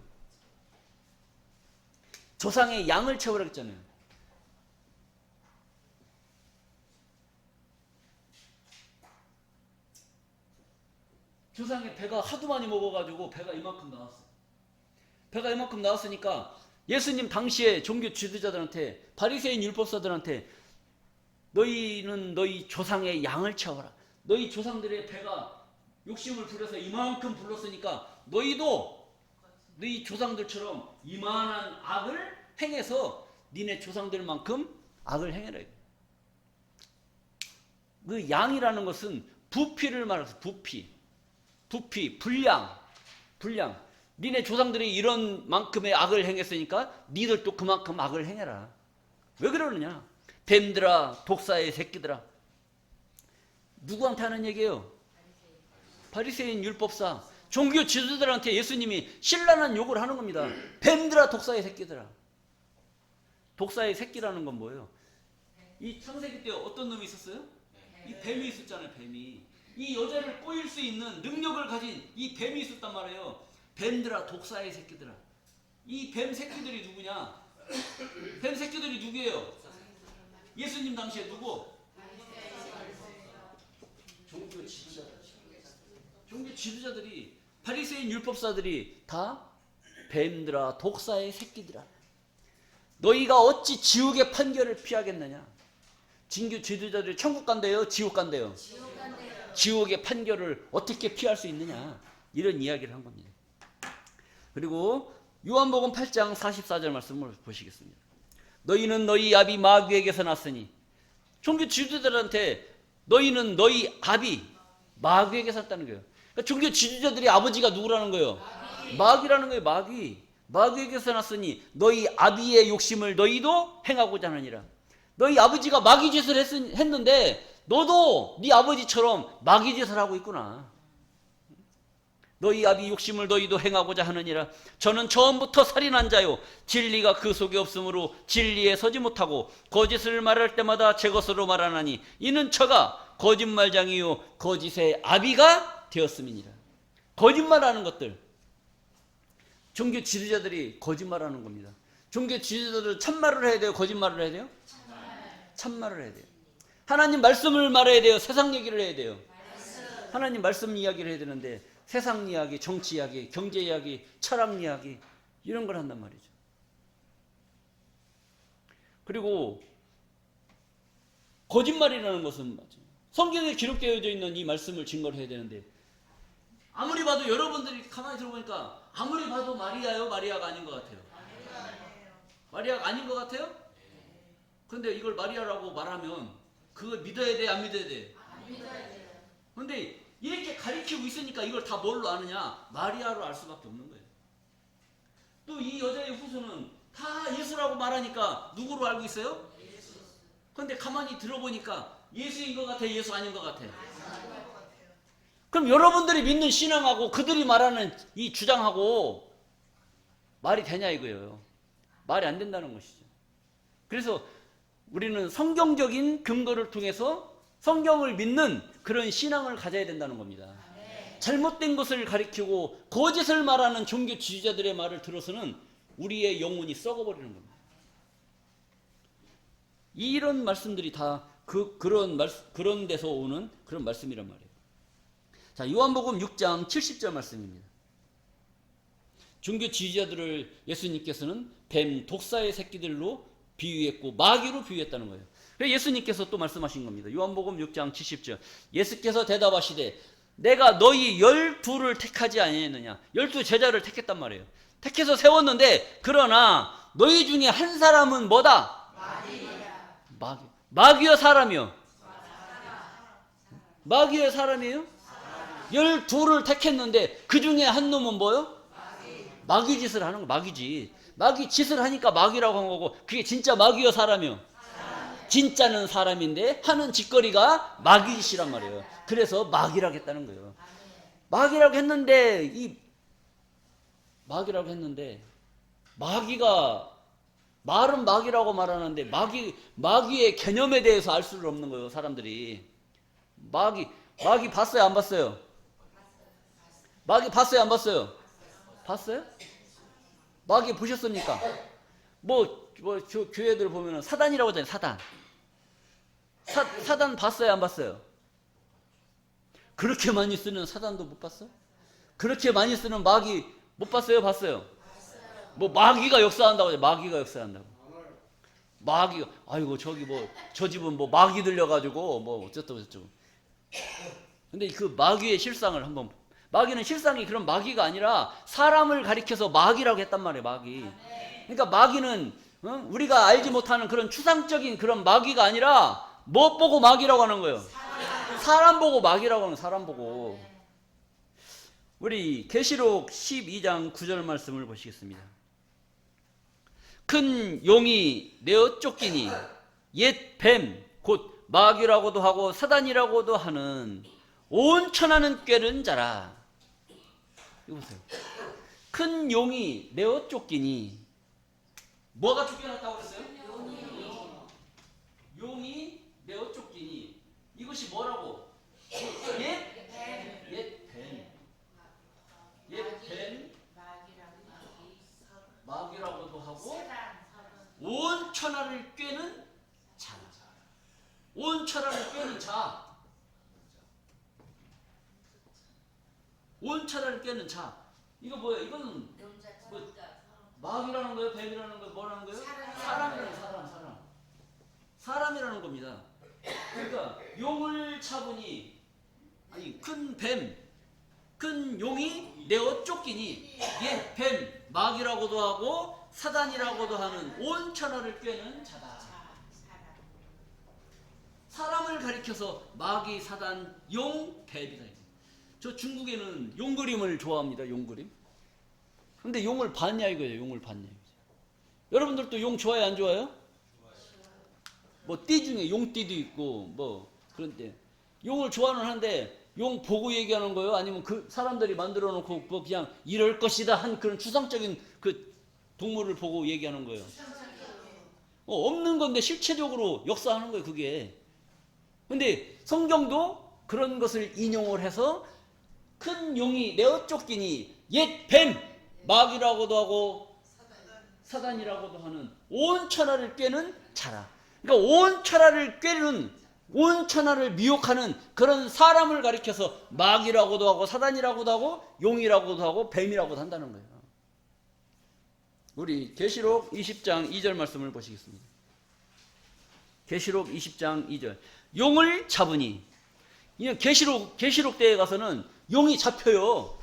Speaker 1: 조상의 양을 채우라고 했잖아요. 조상의 배가 하도 많이 먹어가지고 배가 이만큼 나왔어. 배가 이만큼 나왔으니까 예수님 당시에 종교 지도자들한테, 바리새인 율법사들한테, 너희는 너희 조상의 양을 채워라. 너희 조상들의 배가 욕심을 부려서 이만큼 불렀으니까 너희도 너희 조상들처럼 이만한 악을 행해서 니네 조상들만큼 악을 행해라. 그 양이라는 것은 부피를 말해서 부피, 분량. 니네 조상들이 이런 만큼의 악을 행했으니까 니들도 그만큼 악을 행해라. 왜 그러느냐? 뱀들아, 독사의 새끼들아. 누구한테 하는 얘기예요? 바리새인 율법사, 종교 지도자들한테 예수님이 신랄한 욕을 하는 겁니다. 뱀들아, 독사의 새끼들아. 독사의 새끼라는 건 뭐예요? 이 창세기 때 어떤 놈이 있었어요? 이 뱀이 있었잖아요. 뱀이. 이 여자를 꼬일 수 있는 능력을 가진 이 뱀이 있었단 말이에요. 뱀들아, 독사의 새끼들아. 이 뱀 새끼들이 누구냐? 뱀 새끼들이 누구예요? 예수님 당시에 누구? 종교 지도자들. 종교 지도자들이, 바리새인 율법사들이 다 뱀들아, 독사의 새끼들아. 너희가 어찌 지옥의 판결을 피하겠느냐? 종교 지도자들이 천국 간대요? 지옥 간대요? 지옥의 판결을 어떻게 피할 수 있느냐? 이런 이야기를 한 겁니다. 그리고 요한복음 8장 44절 말씀을 보시겠습니다. 너희는 너희 아비 마귀에게서 났으니, 종교 지도자들한테 너희는 너희 아비 마귀에게서 났다는 거예요. 그러니까 종교 지도자들이 아버지가 누구라는 거예요? 마귀라는 거예요. 마귀에게서 났으니 너희 아비의 욕심을 너희도 행하고자 하느니라. 너희 아버지가 마귀 짓을 했는데 너도 네 아버지처럼 마귀 짓을 하고 있구나. 너희 아비 욕심을 너희도 행하고자 하느니라. 저는 처음부터 살인한 자요, 진리가 그 속에 없으므로 진리에 서지 못하고 거짓을 말할 때마다 제 것으로 말하나니 이는 저가 거짓말장이요 거짓의 아비가 되었음이니라. 거짓말하는 것들, 종교 지도자들이 거짓말하는 겁니다. 종교 지도자들은 참말을 해야 돼요? 거짓말을 해야 돼요? 참말을 해야 돼요. 하나님 말씀을 말해야 돼요? 세상 얘기를 해야 돼요? 하나님 말씀 이야기를 해야 되는데 세상 이야기, 정치 이야기, 경제 이야기, 철학 이야기, 이런 걸 한단 말이죠. 그리고 거짓말이라는 것은 성경에 기록되어져 있는 이 말씀을 증거를 해야 되는데, 아무리 봐도, 여러분들이 가만히 들어보니까 아무리 봐도 마리아요? 마리아가 아닌 것 같아요? 마리아가 아닌 것 같아요? 근데 이걸 마리아라고 말하면 그걸 믿어야 돼? 안 믿어야 돼? 안 믿어야 돼요. 근데 이렇게 가리키고 있으니까 이걸 다 뭘로 아느냐? 마리아로 알 수밖에 없는 거예요. 또 이 여자의 후손은 다 예수라고 말하니까 누구로 알고 있어요? 예수. 근데 가만히 들어보니까 예수인 것 같아? 예수 아닌 것 같아? 그럼 여러분들이 믿는 신앙하고 그들이 말하는 이 주장하고 말이 되냐 이거예요. 말이 안 된다는 것이죠. 그래서 우리는 성경적인 근거를 통해서 성경을 믿는 그런 신앙을 가져야 된다는 겁니다. 잘못된 것을 가리키고 거짓을 말하는 종교 지도자들의 말을 들어서는 우리의 영혼이 썩어버리는 겁니다. 이런 말씀들이 다 그런 데서 오는 그런 말씀이란 말이에요. 자, 요한복음 6장 70절 말씀입니다. 종교 지도자들을 예수님께서는 뱀, 독사의 새끼들로 비유했고 마귀로 비유했다는 거예요. 그래서 예수님께서 또 말씀하신 겁니다. 요한복음 6장 70절. 예수께서 대답하시되 내가 너희 12를 택하지 아니했느냐. 12 제자를 택했단 말이에요. 택해서 세웠는데 그러나 너희 중에 한 사람은 뭐다? 마귀요 사람이요? 마귀요 사람이에요? 12를 택했는데 그 중에 한 놈은 뭐요? 마귀 짓을 하는 거. 마귀짓. 마귀 짓을 하니까 마귀라고 한 거고, 그게 진짜 마귀요 사람이요? 진짜는 사람인데 하는 짓거리가 마귀 짓이란 말이에요. 그래서 마귀라고 했다는 거예요. 마귀라고 했는데 마귀가 말은 마귀라고 말하는데 마귀의 개념에 대해서 알 수는 없는 거예요. 사람들이 마귀 봤어요? 안 봤어요? 마귀 봤어요? 안 봤어요? 봤어요? 마귀 보셨습니까? 저 교회들 보면은 사단이라고 하잖아요. 사단 봤어요? 안 봤어요? 그렇게 많이 쓰는 사단도 못 봤어? 그렇게 많이 쓰는 마귀 못 봤어요? 봤어요? 뭐 마귀가 역사한다고 하죠. 마귀가 역사한다고. 마귀가, 아이고 저기 저 집은 마귀 들려가지고 어쩌고 저쩌고. 근데 그 마귀의 실상을 한번, 마귀는 실상이 그런 마귀가 아니라 사람을 가리켜서 마귀라고 했단 말이에요. 마귀. 그러니까 마귀는 우리가 알지 못하는 그런 추상적인 그런 마귀가 아니라 뭐 보고 마귀라고 하는 거예요? 사람 보고 마귀라고 하는, 사람 보고. 우리 계시록 12장 9절 말씀을 보시겠습니다. 큰 용이 내어 쫓기니 옛 뱀 곧 마귀라고도 하고 사단이라고도 하는 온 천하는 꾀는 자라. 이거 보세요. 큰 용이 내어 쫓기니, 뭐가 쫓겨났다고 그랬어요? 용이 내어 쫓기니 이것이 뭐라고? 옛 뱀. 마귀라고도 하고 온 천하를 꿰는 자. 온 천하를 꿰는 자. 온 천하를 꿰는 자. 이거 뭐야? 이거는 뭐 마귀라는 거예요? 뱀이라는 거예요? 뭐라는 거예요? 사람이라는 사람. 사람이라는 겁니다. 그러니까 용을 차보니 아니 큰 뱀, 큰 용이 내어 쫓기니 얘 뱀, 마귀라고도 하고 사단이라고도 하는 온 천하를 꿰는 자다. 사람을 가리켜서 마귀, 사단, 용, 뱀이다. 저 중국에는 용 그림을 좋아합니다. 용 그림. 근데 용을 봤냐 이거예요. 용을 봤냐 이거죠. 여러분들도 용 좋아해요? 안 좋아해요? 뭐 띠 중에 용띠도 있고 뭐 그런데 용을 좋아는 하는데 용 보고 얘기하는 거예요? 아니면 그 사람들이 만들어 놓고 뭐 그냥 이럴 것이다 한 그런 추상적인 그 동물을 보고 얘기하는 거예요? 없는 건데 실체적으로 역사하는 거예요, 그게. 근데 성경도 그런 것을 인용을 해서 큰 용이 내어 쫓기니 옛 뱀, 마귀라고도 하고 사단이라고도 하는 온 천하를 꿰는 자라. 그러니까 온 천하를 꿰는, 온 천하를 미혹하는 그런 사람을 가리켜서 마귀라고도 하고 사단이라고도 하고 용이라고도 하고 뱀이라고도 한다는 거예요. 우리 계시록 20장 2절 말씀을 보시겠습니다. 계시록 20장 2절. 용을 잡으니. 계시록 때에 가서는 용이 잡혀요.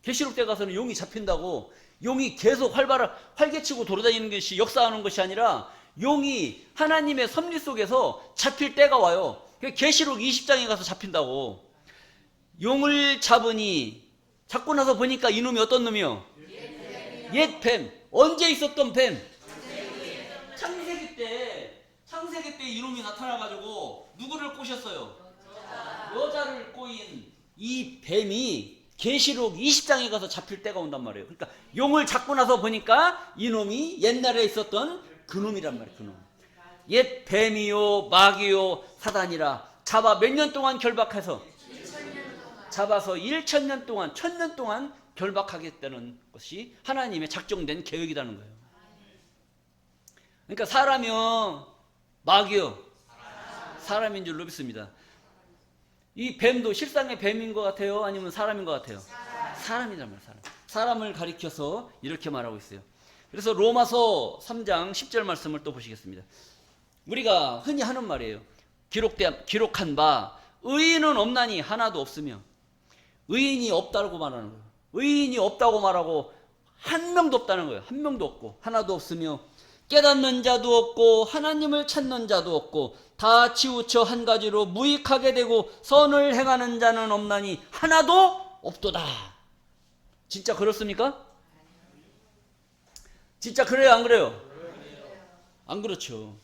Speaker 1: 계시록 때 가서는 용이 잡힌다고. 용이 계속 활개치고 돌아다니는 것이 역사하는 것이 아니라 용이 하나님의 섭리 속에서 잡힐 때가 와요. 계시록 20장에 가서 잡힌다고. 용을 잡으니 잡고 나서 보니까 이놈이 어떤 놈이요? 옛 뱀. 언제 있었던 뱀? 창세기 때 이놈이 나타나가지고 누구를 꼬셨어요? 여자를 꼬인 이 뱀이 계시록 20장에 가서 잡힐 때가 온단 말이에요. 그러니까 용을 잡고 나서 보니까 이놈이 옛날에 있었던 그놈이란 말이에요. 그놈. 옛 뱀이요 마귀요 사단이라. 잡아 몇 년 동안 결박해서 잡아서 1000년 동안 1000년 동안 결박하겠다는 것이 하나님의 작정된 계획이라는 거예요. 그러니까 사람이요 마귀요 사람인 줄로 믿습니다. 이 뱀도 실상의 뱀인 것 같아요? 아니면 사람인 것 같아요? 사람이란 말이에요. 사람을 가리켜서 이렇게 말하고 있어요. 그래서 로마서 3장 10절 말씀을 또 보시겠습니다. 우리가 흔히 하는 말이에요. 기록한 바 의인은 없나니 하나도 없으며. 의인이 없다고 말하는 거예요. 의인이 없다고 말하고 한 명도 없다는 거예요. 한 명도 없고 하나도 없으며 깨닫는 자도 없고 하나님을 찾는 자도 없고 다 치우쳐 한 가지로 무익하게 되고 선을 행하는 자는 없나니 하나도 없도다. 진짜 그렇습니까? 진짜 그래요, 안 그래요? 안 그렇죠.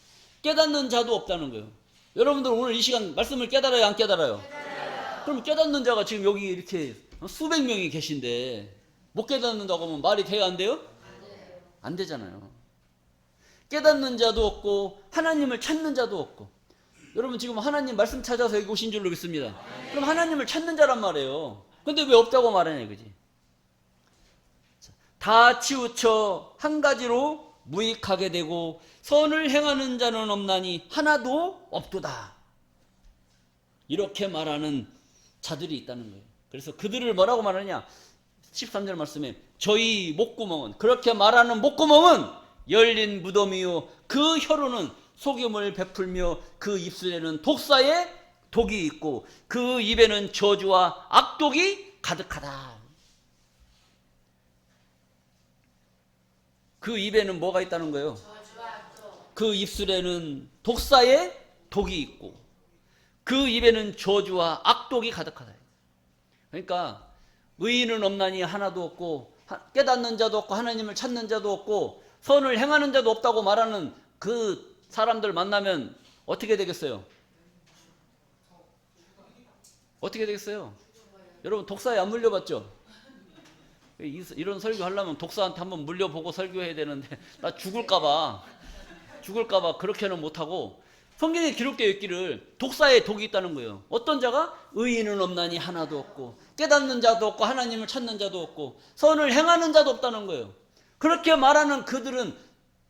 Speaker 1: 깨닫는 자도 없다는 거예요. 여러분들 오늘 이 시간 말씀을 깨달아요, 안 깨달아요? 그럼 깨닫는 자가 지금 여기 이렇게 수백 명이 계신데 못 깨닫는다고 하면 말이 돼요, 안 돼요? 안 되잖아요. 깨닫는 자도 없고 하나님을 찾는 자도 없고. 여러분 지금 하나님 말씀 찾아서 여기 오신 줄로 믿습니다. 그럼 하나님을 찾는 자란 말이에요. 근데 왜 없다고 말하냐 이거지. 다 치우쳐 한 가지로 무익하게 되고 선을 행하는 자는 없나니 하나도 없도다. 이렇게 말하는 자들이 있다는 거예요. 그래서 그들을 뭐라고 말하냐? 13절 말씀에 저희 목구멍은, 그렇게 말하는 목구멍은 열린 무덤이요 그 혀로는 속임을 베풀며 그 입술에는 독사의 독이 있고 그 입에는 저주와 악독이 가득하다. 그 입에는 뭐가 있다는 거예요? 그 입술에는 독사의 독이 있고 그 입에는 저주와 악독이 가득하다. 그러니까 의인은 없나니 하나도 없고 깨닫는 자도 없고 하나님을 찾는 자도 없고 선을 행하는 자도 없다고 말하는 그 사람들 만나면 어떻게 되겠어요? 어떻게 되겠어요? 여러분 독사에 안 물려봤죠? 이런 설교 하려면 독사한테 한번 물려보고 설교해야 되는데 나 죽을까봐 그렇게는 못하고 성경에 기록되어 있기를 독사에 독이 있다는 거예요. 어떤 자가 의인은 없나니 하나도 없고 깨닫는 자도 없고 하나님을 찾는 자도 없고 선을 행하는 자도 없다는 거예요. 그렇게 말하는 그들은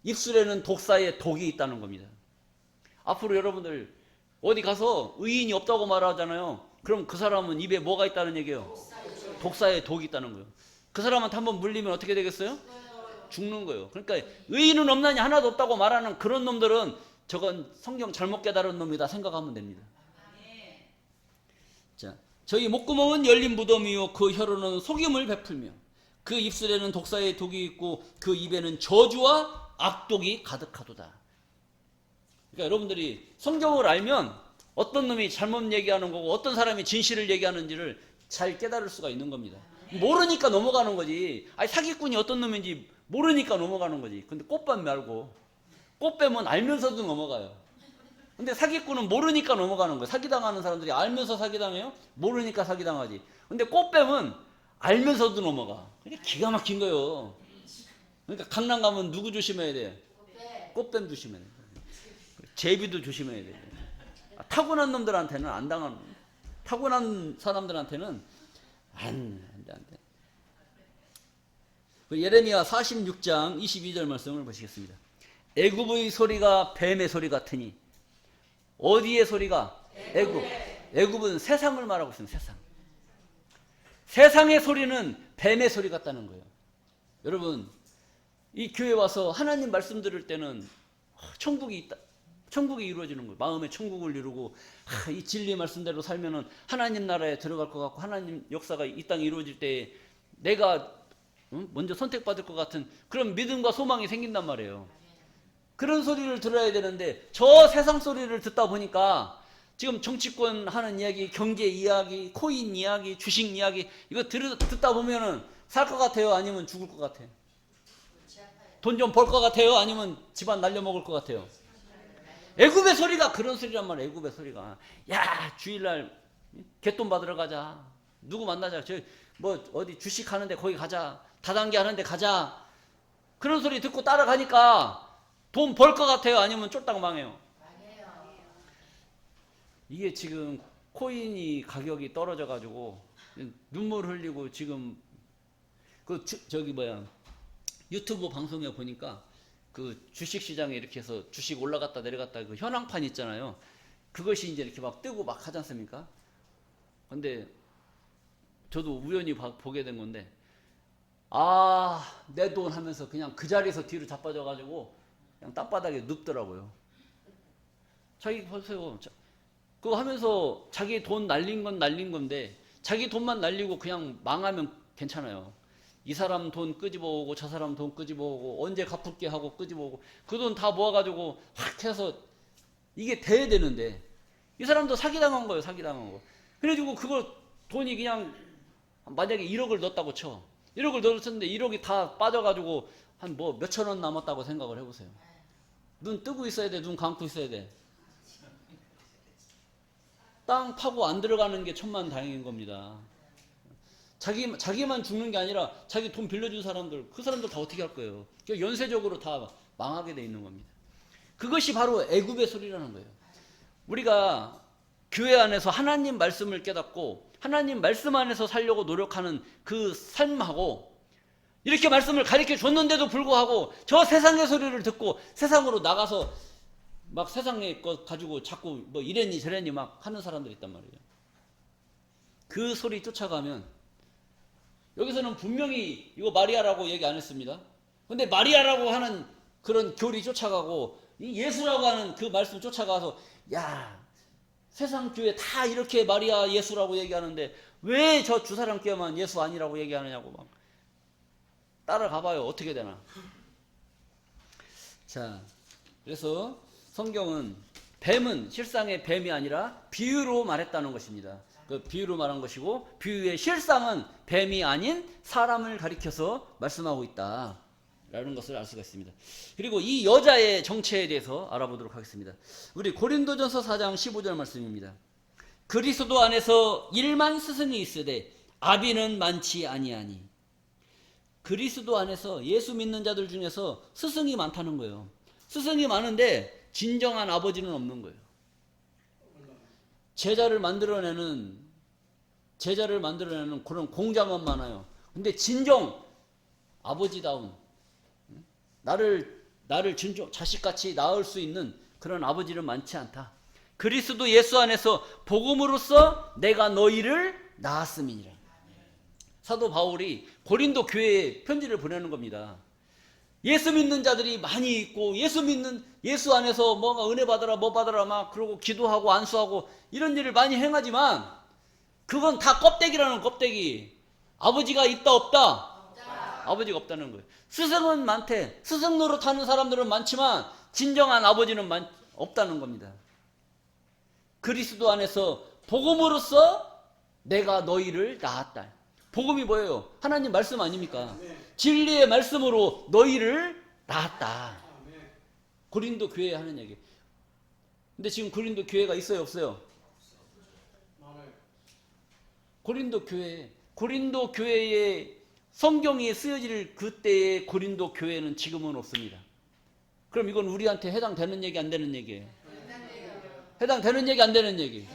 Speaker 1: 입술에는 독사의 독이 있다는 겁니다. 앞으로 여러분들 어디 가서 의인이 없다고 말하잖아요. 그럼 그 사람은 입에 뭐가 있다는 얘기예요? 독사의 독이 있다는 거예요. 그 사람한테 한번 물리면 어떻게 되겠어요? 죽는 거예요. 그러니까 의인은 없나니 하나도 없다고 말하는 그런 놈들은 저건 성경 잘못 깨달은 놈이다 생각하면 됩니다. 자, 저희 목구멍은 열린 무덤이요 그 혀로는 속임을 베풀며 그 입술에는 독사의 독이 있고 그 입에는 저주와 악독이 가득하도다. 그러니까 여러분들이 성경을 알면 어떤 놈이 잘못 얘기하는 거고 어떤 사람이 진실을 얘기하는지를 잘 깨달을 수가 있는 겁니다. 모르니까 넘어가는 거지. 아니 사기꾼이 어떤 놈인지 모르니까 넘어가는 거지. 근데 꽃뱀 말고 꽃뱀은 알면서도 넘어가요. 근데 사기꾼은 모르니까 넘어가는 거예요. 사기당하는 사람들이 알면서 사기당해요? 모르니까 사기당하지. 근데 꽃뱀은 알면서도 넘어가. 그게 기가 막힌 거예요. 그러니까 강남 가면 누구 조심해야 돼? 꽃뱀 조심해야 돼. 제비도 조심해야 돼. 타고난 놈들한테는 안 당하는, 타고난 사람들한테는 안 돼. 예레미야 46장 22절 말씀을 보시겠습니다. 애굽의 소리가 뱀의 소리 같으니. 어디의 소리가? 애굽. 애굽은 세상을 말하고 있습니다. 세상. 세상의 소리는 뱀의 소리 같다는 거예요. 여러분, 이 교회 와서 하나님 말씀 들을 때는 천국이 있다. 천국이 이루어지는 거예요. 마음의 천국을 이루고 이 진리의 말씀대로 살면은 하나님 나라에 들어갈 것 같고 하나님 역사가 이 땅에 이루어질 때 내가 먼저 선택받을 것 같은 그런 믿음과 소망이 생긴단 말이에요. 그런 소리를 들어야 되는데 저 세상 소리를 듣다 보니까 지금 정치권 하는 이야기, 경제 이야기, 코인 이야기, 주식 이야기 이거 듣다 보면은 살 것 같아요? 아니면 죽을 것 같아요? 돈 좀 벌 것 같아요? 아니면 집안 날려먹을 것 같아요? 애굽의 소리가 그런 소리란 말이에요. 애굽의 소리가. 야, 주일날 갯돈 받으러 가자. 누구 만나자. 저 뭐 어디 주식 하는데 거기 가자. 다단계 하는데 가자. 그런 소리 듣고 따라가니까 돈 벌 것 같아요? 아니면 쫄딱 망해요? 이게 지금 코인이 가격이 떨어져 가지고 눈물 흘리고 지금 그 저기 뭐야 유튜브 방송에 보니까 그 주식 시장에 이렇게 해서 주식 올라갔다 내려갔다 그 현황판 있잖아요. 그것이 이제 이렇게 막 뜨고 막 하지 않습니까? 근데 저도 우연히 보게 된 건데 내 돈 하면서 그냥 그 자리에서 뒤로 자빠져 가지고 그냥 땅바닥에 눕더라고요. 자기 보세요. 그거 하면서 자기 돈 날린 건 날린 건데 자기 돈만 날리고 그냥 망하면 괜찮아요. 이 사람 돈 끄집어오고 저 사람 돈 끄집어오고 언제 갚을게 하고 끄집어오고 그 돈 다 모아가지고 확 해서 이게 돼야 되는데 이 사람도 사기당한 거예요. 사기당한 거. 그래가지고 그거 돈이 그냥 만약에 1억을 넣었다고 쳐. 1억을 넣었는데 1억이 다 빠져가지고 한 뭐 몇천 원 남았다고 생각을 해보세요. 눈 뜨고 있어야 돼? 눈 감고 있어야 돼? 땅 파고 안 들어가는 게 천만다행인 겁니다. 자기만 죽는 게 아니라 자기 돈 빌려준 사람들, 그 사람들 다 어떻게 할 거예요? 연쇄적으로 다 망하게 돼 있는 겁니다. 그것이 바로 애굽의 소리라는 거예요. 우리가 교회 안에서 하나님 말씀을 깨닫고 하나님 말씀 안에서 살려고 노력하는 그 삶하고 이렇게 말씀을 가르쳐 줬는데도 불구하고 저 세상의 소리를 듣고 세상으로 나가서 막 세상의 것 가지고 자꾸 뭐 이랬니 저랬니 막 하는 사람들이 있단 말이에요. 그 소리 쫓아가면 여기서는 분명히 이거 마리아라고 얘기 안 했습니다. 근데 마리아라고 하는 그런 교리 쫓아가고 이 예수라고 하는 그 말씀 쫓아가서 야 세상 교회 다 이렇게 마리아 예수라고 얘기하는데 왜 저 두 사람 께만 예수 아니라고 얘기하느냐고 막 따라가봐요. 어떻게 되나. 자, 그래서 성경은 뱀은 실상의 뱀이 아니라 비유로 말했다는 것입니다. 그 비유로 말한 것이고 비유의 실상은 뱀이 아닌 사람을 가리켜서 말씀하고 있다라는 것을 알 수가 있습니다. 그리고 이 여자의 정체에 대해서 알아보도록 하겠습니다. 우리 고린도전서 4장 15절 말씀입니다. 그리스도 안에서 1만 스승이 있으되 아비는 많지 아니하니. 그리스도 안에서 예수 믿는 자들 중에서 스승이 많다는 거예요. 스승이 많은데 진정한 아버지는 없는 거예요. 제자를 만들어내는 그런 공자만 많아요. 근데 진정 아버지다운, 나를 진정 자식같이 낳을 수 있는 그런 아버지는 많지 않다. 그리스도 예수 안에서 복음으로써 내가 너희를 낳았음이니라. 사도 바울이 고린도 교회에 편지를 보내는 겁니다. 예수 믿는 자들이 많이 있고 예수 안에서 뭔가 은혜 받으라 뭐 받으라 막 그러고 기도하고 안수하고 이런 일을 많이 행하지만 그건 다 껍데기라는 껍데기. 아버지가 있다 없다? 아버지가 없다는 거예요. 스승은 많대. 스승 노릇하는 사람들은 많지만 진정한 아버지는 없다는 겁니다. 그리스도 안에서 복음으로써 내가 너희를 낳았다. 복음이 뭐예요? 하나님 말씀 아닙니까? 진리의 말씀으로 너희를 낳았다. 고린도 교회에 하는 얘기. 근데 지금 고린도 교회가 있어요, 없어요? 고린도 교회에 성경이 쓰여질 그때의 고린도 교회는 지금은 없습니다. 그럼 이건 우리한테 해당되는 얘기 안 되는 얘기예요? 해당되는 얘기 안 되는 얘기.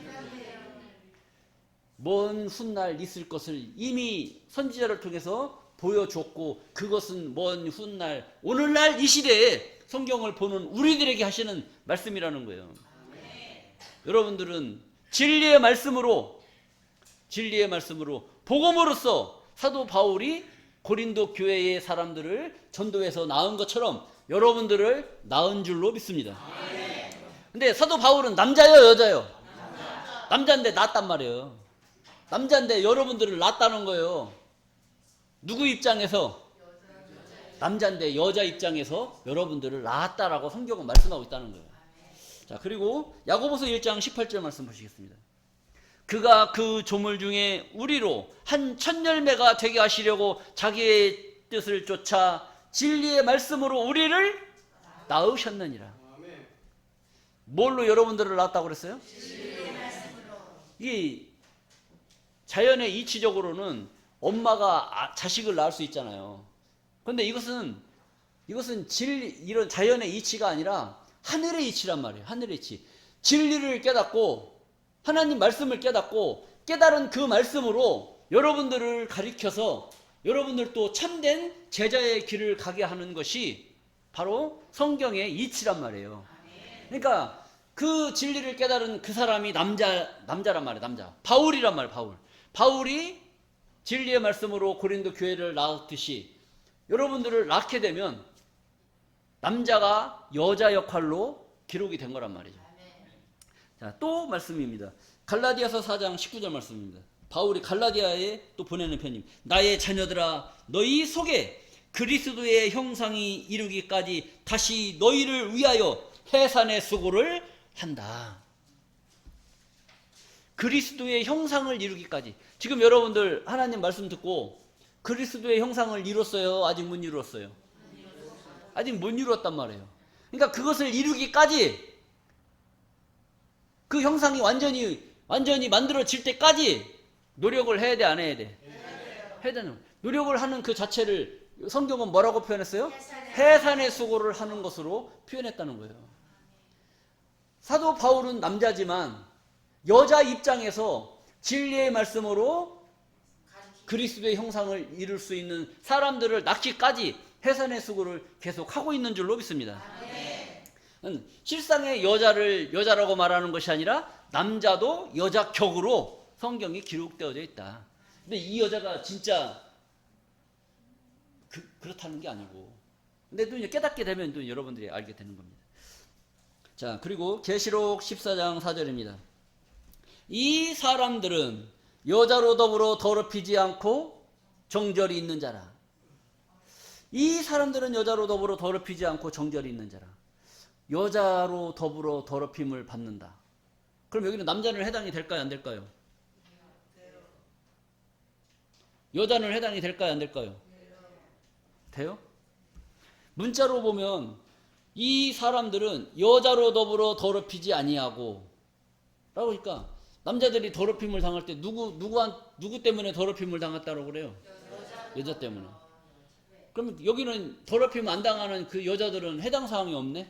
Speaker 1: 먼 훗날 있을 것을 이미 선지자를 통해서 보여줬고 그것은 먼 훗날 오늘날 이 시대에 성경을 보는 우리들에게 하시는 말씀이라는 거예요. 여러분들은 진리의 말씀으로 복음으로써 사도 바울이 고린도 교회의 사람들을 전도해서 낳은 것처럼 여러분들을 낳은 줄로 믿습니다. 근데 사도 바울은 남자예요, 여자예요? 남자인데 낳았단 말이에요. 남자인데 여러분들을 낳았다는 거예요. 누구 입장에서? 남자인데 여자 입장에서 여러분들을 낳았다라고 성경은 말씀하고 있다는 거예요. 자, 그리고 야고보서 1장 18절 말씀 보시겠습니다. 그가 그 조물 중에 우리로 한 첫 열매가 되게 하시려고 자기의 뜻을 쫓아 진리의 말씀으로 우리를 낳으셨느니라. 뭘로 여러분들을 낳았다고 그랬어요? 이 자연의 이치적으로는 엄마가 자식을 낳을 수 있잖아요. 그런데 이것은 이런 자연의 이치가 아니라 하늘의 이치란 말이에요. 하늘의 이치. 진리를 깨닫고 하나님 말씀을 깨닫고 깨달은 그 말씀으로 여러분들을 가리켜서 여러분들도 참된 제자의 길을 가게 하는 것이 바로 성경의 이치란 말이에요. 그러니까 그 진리를 깨달은 그 사람이 남자란 말이에요. 남자. 바울이란 말이에요. 바울이 진리의 말씀으로 고린도 교회를 낳았듯이 여러분들을 낳게 되면 남자가 여자 역할로 기록이 된 거란 말이죠. 자, 또 말씀입니다. 갈라디아서 4장 19절 말씀입니다. 바울이 갈라디아에 또 보내는 편입니다. 나의 자녀들아 너희 속에 그리스도의 형상이 이루기까지 다시 너희를 위하여 해산의 수고를 한다. 그리스도의 형상을 이루기까지. 지금 여러분들 하나님 말씀 듣고 그리스도의 형상을 이뤘어요? 아직 못 이뤘어요? 아직 못 이뤘단 말이에요. 그러니까 그것을 이루기까지 그 형상이 완전히 만들어질 때까지 노력을 해야 돼, 안 해야 돼? 해야 되는. 노력을 하는 그 자체를 성경은 뭐라고 표현했어요? 해산의 수고를 하는 것으로 표현했다는 거예요. 사도 바울은 남자지만 여자 입장에서 진리의 말씀으로 그리스도의 형상을 이룰 수 있는 사람들을 낳기까지 해산의 수고를 계속 하고 있는 줄로 믿습니다. 실상의 여자를 여자라고 말하는 것이 아니라 남자도 여자 격으로 성경이 기록되어져 있다. 근데 이 여자가 진짜 그렇다는 게 아니고, 근데 또 이제 깨닫게 되면 또 여러분들이 알게 되는 겁니다. 자, 그리고 계시록 14장 4절입니다. 이 사람들은 여자로 더불어 더럽히지 않고 정절이 있는 자라. 이 사람들은 여자로 더불어 더럽히지 않고 정절이 있는 자라. 여자로 더불어 더럽힘을 받는다. 그럼 여기는 남자는 해당이 될까요, 안 될까요? 여자는 해당이 될까요, 안 될까요? 돼요? 문자로 보면 이 사람들은 여자로 더불어 더럽히지 아니하고 라고 하니까 남자들이 더럽힘을 당할 때 누구 때문에 더럽힘을 당했다고 그래요? 여자 때문에. 그럼 여기는 더럽힘 안 당하는 그 여자들은 해당 사항이 없네?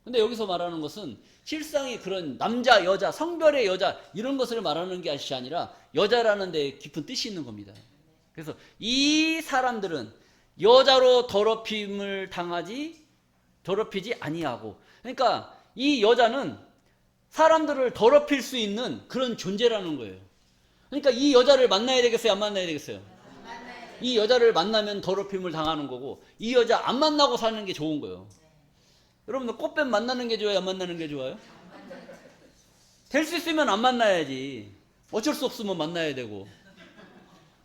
Speaker 1: 근데 여기서 말하는 것은 실상이 그런 남자, 여자, 성별의 여자 이런 것을 말하는 것이 아니라 여자라는 데 깊은 뜻이 있는 겁니다. 그래서 이 사람들은 여자로 더럽히지 아니하고, 그러니까 이 여자는 사람들을 더럽힐 수 있는 그런 존재라는 거예요. 그러니까 이 여자를 만나야 되겠어요, 안 만나야 되겠어요? 이 여자를 만나면 더럽힘을 당하는 거고, 이 여자 안 만나고 사는 게 좋은 거예요. 여러분들 꽃뱀 만나는 게 좋아요, 안 만나는 게 좋아요? 될 수 있으면 안 만나야지. 어쩔 수 없으면 만나야 되고.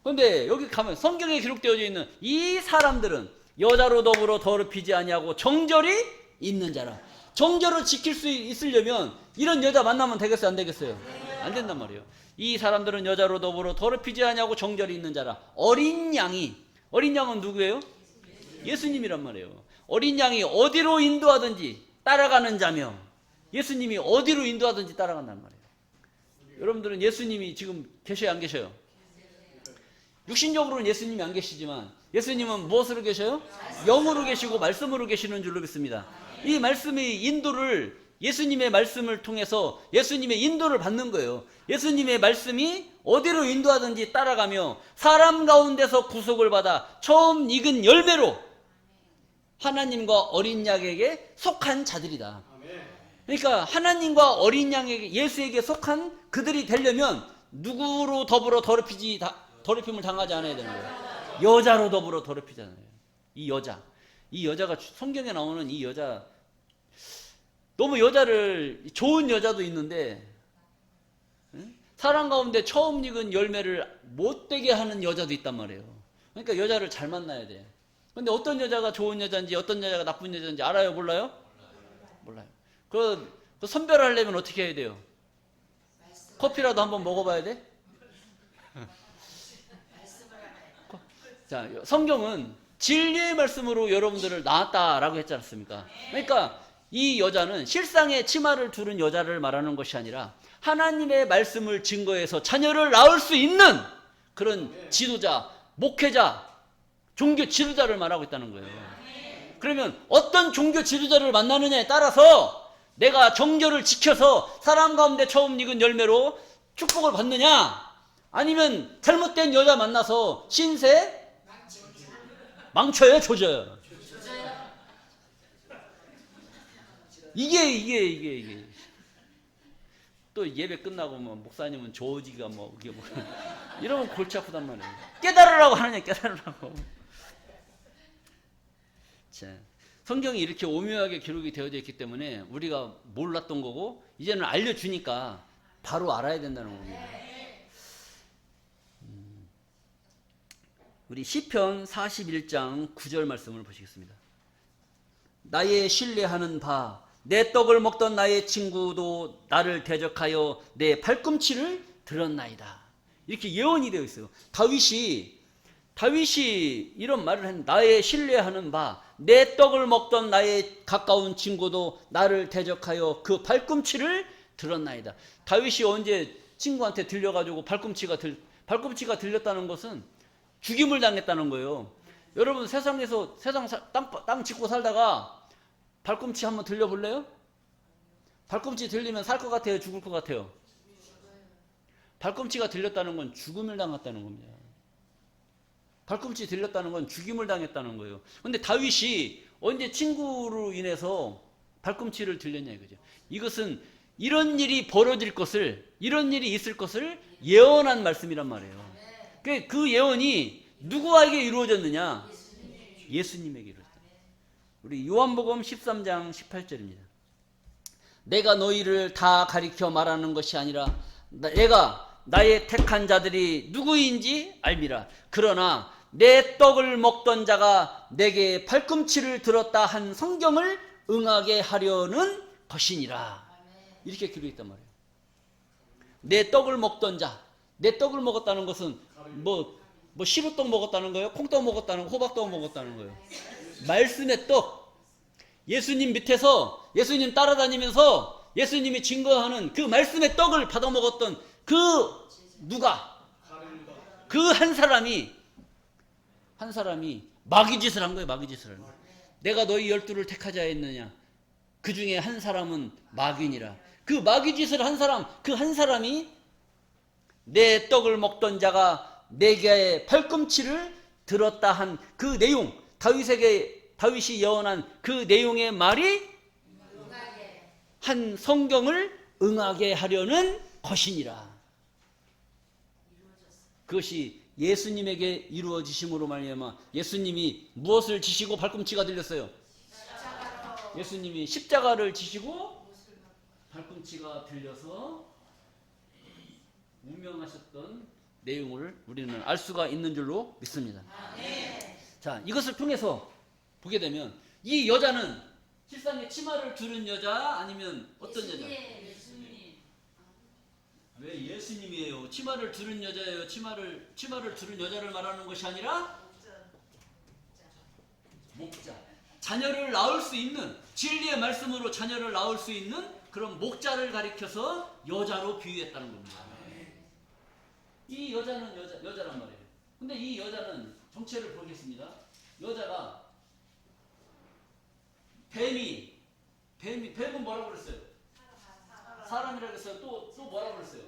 Speaker 1: 그런데 여기 가면 성경에 기록되어 있는 이 사람들은 여자로 더불어 더럽히지 아니하고 정절이 있는 자라. 정절을 지킬 수 있으려면 이런 여자 만나면 되겠어요, 안 되겠어요? 안 된단 말이에요. 이 사람들은 여자로 더불어 더럽히지 아니하고 정절이 있는 자라. 어린 양은 누구예요? 예수님이란 말이에요. 어린 양이 어디로 인도하든지 따라가는 자며, 예수님이 어디로 인도하든지 따라간단 말이에요. 여러분들은 예수님이 지금 계셔요, 안 계셔요? 육신적으로는 예수님이 안 계시지만 예수님은 무엇으로 계셔요? 영으로 계시고 말씀으로 계시는 줄로 믿습니다. 이 말씀이 인도를, 예수님의 말씀을 통해서 예수님의 인도를 받는 거예요. 예수님의 말씀이 어디로 인도하든지 따라가며 사람 가운데서 구속을 받아 처음 익은 열매로 하나님과 어린 양에게 속한 자들이다. 그러니까 하나님과 어린 양에게, 예수에게 속한 그들이 되려면 누구로 더불어 더럽힘을 당하지 않아야 되는 거예요. 여자로 더불어 더럽히잖아요. 이 여자가 성경에 나오는 이 여자, 너무 여자를, 좋은 여자도 있는데 사람 가운데 처음 익은 열매를 못되게 하는 여자도 있단 말이에요. 그러니까 여자를 잘 만나야 돼. 근데 어떤 여자가 좋은 여자인지 어떤 여자가 나쁜 여자인지 알아요, 몰라요? 몰라요. 그 선별하려면 어떻게 해야 돼요? 커피라도 한번 먹어봐야 돼? 자, 성경은 진리의 말씀으로 여러분들을 낳았다라고 했지 않습니까? 그러니까 이 여자는 실상의 치마를 두른 여자를 말하는 것이 아니라 하나님의 말씀을 증거해서 자녀를 낳을 수 있는 그런 지도자, 목회자, 종교 지도자를 말하고 있다는 거예요. 그러면 어떤 종교 지도자를 만나느냐에 따라서 내가 정결을 지켜서 사람 가운데 처음 익은 열매로 축복을 받느냐, 아니면 잘못된 여자 만나서 신세 망쳐요, 조져요? 이게. 또 예배 끝나고 뭐 목사님은 조지가 뭐 그게 뭐 이러면 골치 아프단 말이에요. 깨달으라고 하느냐, 깨달으라고. 자, 성경이 이렇게 오묘하게 기록이 되어져 있기 때문에 우리가 몰랐던 거고 이제는 알려주니까 바로 알아야 된다는 겁니다. 우리 시편 41장 9절 말씀을 보시겠습니다. 나의 신뢰하는 바, 내 떡을 먹던 나의 친구도 나를 대적하여 내 발꿈치를 들었나이다. 이렇게 예언이 되어 있어요. 다윗이 이런 말을 했는데, 나의 신뢰하는 바, 내 떡을 먹던 나의 가까운 친구도 나를 대적하여 그 발꿈치를 들었나이다. 다윗이 언제 친구한테 들려가지고 발꿈치가 들렸다는 것은 죽임을 당했다는 거예요. 여러분 세상에서 땅 짚고 살다가 발꿈치 한번 들려볼래요? 발꿈치 들리면 살 것 같아요, 죽을 것 같아요? 발꿈치가 들렸다는 건 죽음을 당했다는 겁니다. 발꿈치 들렸다는 건 죽임을 당했다는 거예요. 근데 다윗이 언제 친구로 인해서 발꿈치를 들렸냐 이거죠. 이것은 이런 일이 벌어질 것을, 이런 일이 있을 것을 예언한 말씀이란 말이에요. 그 예언이 누구에게 이루어졌느냐? 예수님에게 이루어졌다. 우리 요한복음 13장 18절입니다. 내가 너희를 다 가리켜 말하는 것이 아니라 내가 나의 택한 자들이 누구인지 알미라. 그러나 내 떡을 먹던 자가 내게 발꿈치를 들었다 한 성경을 응하게 하려는 것이니라. 이렇게 기록했단 말이에요. 내 떡을 먹던 자, 내 떡을 먹었다는 것은 뭐 시루떡 먹었다는 거예요? 콩떡 먹었다는 거예요? 호박떡 먹었다는 거예요? 말씀의 떡. 예수님 밑에서 예수님 따라다니면서 예수님이 증거하는 그 말씀의 떡을 받아 먹었던 그 누가? 그 한 사람이 마귀짓을 한 거예요. 마귀짓을 한 거예요. 내가 너희 12를 택하지 않았느냐? 그 중에 한 사람은 마귀니라. 그 마귀 짓을 한 사람, 그 한 사람이 내 떡을 먹던 자가 내게 팔꿈치를 들었다 한 그 내용, 다윗이 예언한 그 내용의 말이 한 성경을 응하게 하려는 것이니라. 그것이 예수님에게 이루어지심으로 말미암아 예수님이 무엇을 지시고 발꿈치가 들렸어요? 예수님이 십자가를 지시고 발꿈치가 들려서 운명하셨던 내용을 우리는 알 수가 있는 줄로 믿습니다. 자, 이것을 통해서 보게 되면 이 여자는 실상의 치마를 두른 여자 아니면 어떤 여자? 왜 예수님이에요? 치마를 두른 여자예요. 치마를 두른 여자를 말하는 것이 아니라 목자. 자녀를 낳을 수 있는, 진리의 말씀으로 자녀를 낳을 수 있는 그런 목자를 가리켜서 여자로 비유했다는 겁니다. 이 여자는 여자란 말이에요. 근데 이 여자는 정체를 보겠습니다. 여자가 뱀은 뭐라고 그랬어요? 사람이라고 했어요. 또 뭐라고 그랬어요?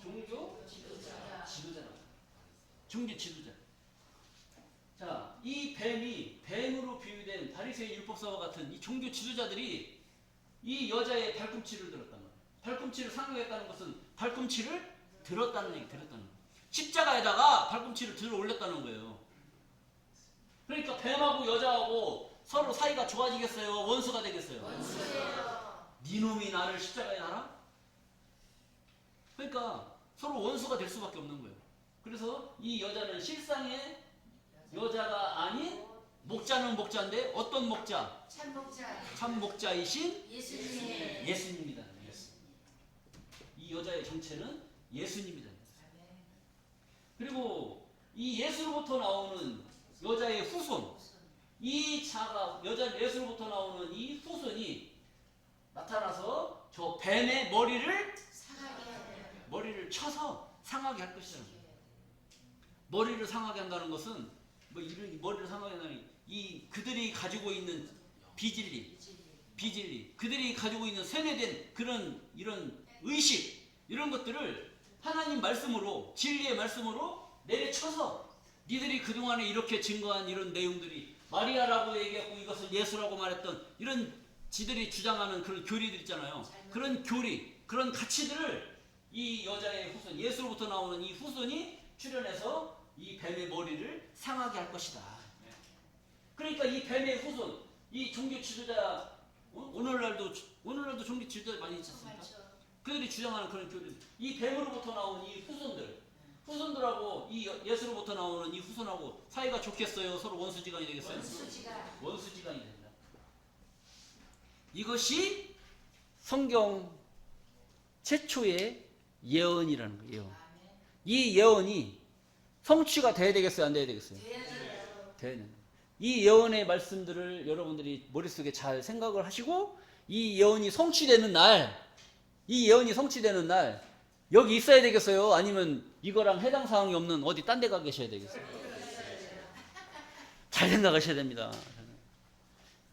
Speaker 1: 종교 지도자라고. 종교 지도자. 자, 이 뱀으로 비유된 바리새인 율법사와 같은 이 종교 지도자들이 이 여자의 발꿈치를 들었단 말이에요. 발꿈치를 상용했다는 것은 발꿈치를 들었다는 거예요. 십자가에다가 발꿈치를 들어 올렸다는 거예요. 그러니까 뱀하고 여자하고 서로 사이가 좋아지겠어요? 원수가 되겠어요? 원수예요. 네 놈이 나를 십자가에 달아? 그러니까 서로 원수가 될 수밖에 없는 거예요. 그래서 이 여자는 실상의 여자가 아닌 목자는 목자인데 어떤 목자? 참 목자이신 예수님입니다. 이 여자의 정체는 예수님이다. 그리고 이 예수로부터 나오는 여자의 후손, 예수로부터 나오는 이 후손이 나타나서 저 뱀의 머리를 쳐서 상하게 할 것이다. 머리를 상하게 한다는 것은 뭐 이런 머리를 상하게 한다는 그들이 가지고 있는 비진리, 그들이 가지고 있는 세뇌된 이런 의식, 이런 것들을 하나님 말씀으로, 진리의 말씀으로 내려쳐서 니들이 그동안에 이렇게 증거한 이런 내용들이 마리아라고 얘기했고 이것을 예수라고 말했던 이런 지들이 주장하는 그런 교리들 있잖아요. 그런 교리, 그런 가치들을 이 여자의 후손, 예수로부터 나오는 이 후손이 출현해서 이 뱀의 머리를 상하게 할 것이다. 그러니까 이 뱀의 후손, 이 종교 지도자, 오늘날도 종교 지도자 많이 있지 않습니까? 그들이 주장하는 그런 교리들, 이 뱀으로부터 나온 이 후손들하고 이 예수로부터 나오는 이 후손하고 사이가 좋겠어요? 서로 원수지간이 되겠어요? 원수지간이 됩니다. 이것이 성경 최초의 예언이라는 거예요. 이 예언이 성취가 돼야 되겠어요? 안 돼야 되겠어요? 이 예언의 말씀들을 여러분들이 머릿속에 잘 생각을 하시고 이 예언이 성취되는 날 여기 있어야 되겠어요? 아니면 이거랑 해당 사항이 없는 어디 딴 데 가 계셔야 되겠어요? 잘 생각하셔야 됩니다.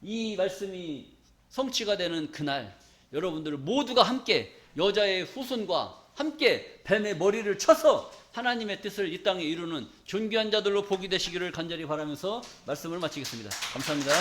Speaker 1: 이 말씀이 성취가 되는 그날 여러분들 모두가 함께 여자의 후손과 함께 뱀의 머리를 쳐서 하나님의 뜻을 이 땅에 이루는 존귀한 자들로 복이 되시기를 간절히 바라면서 말씀을 마치겠습니다. 감사합니다.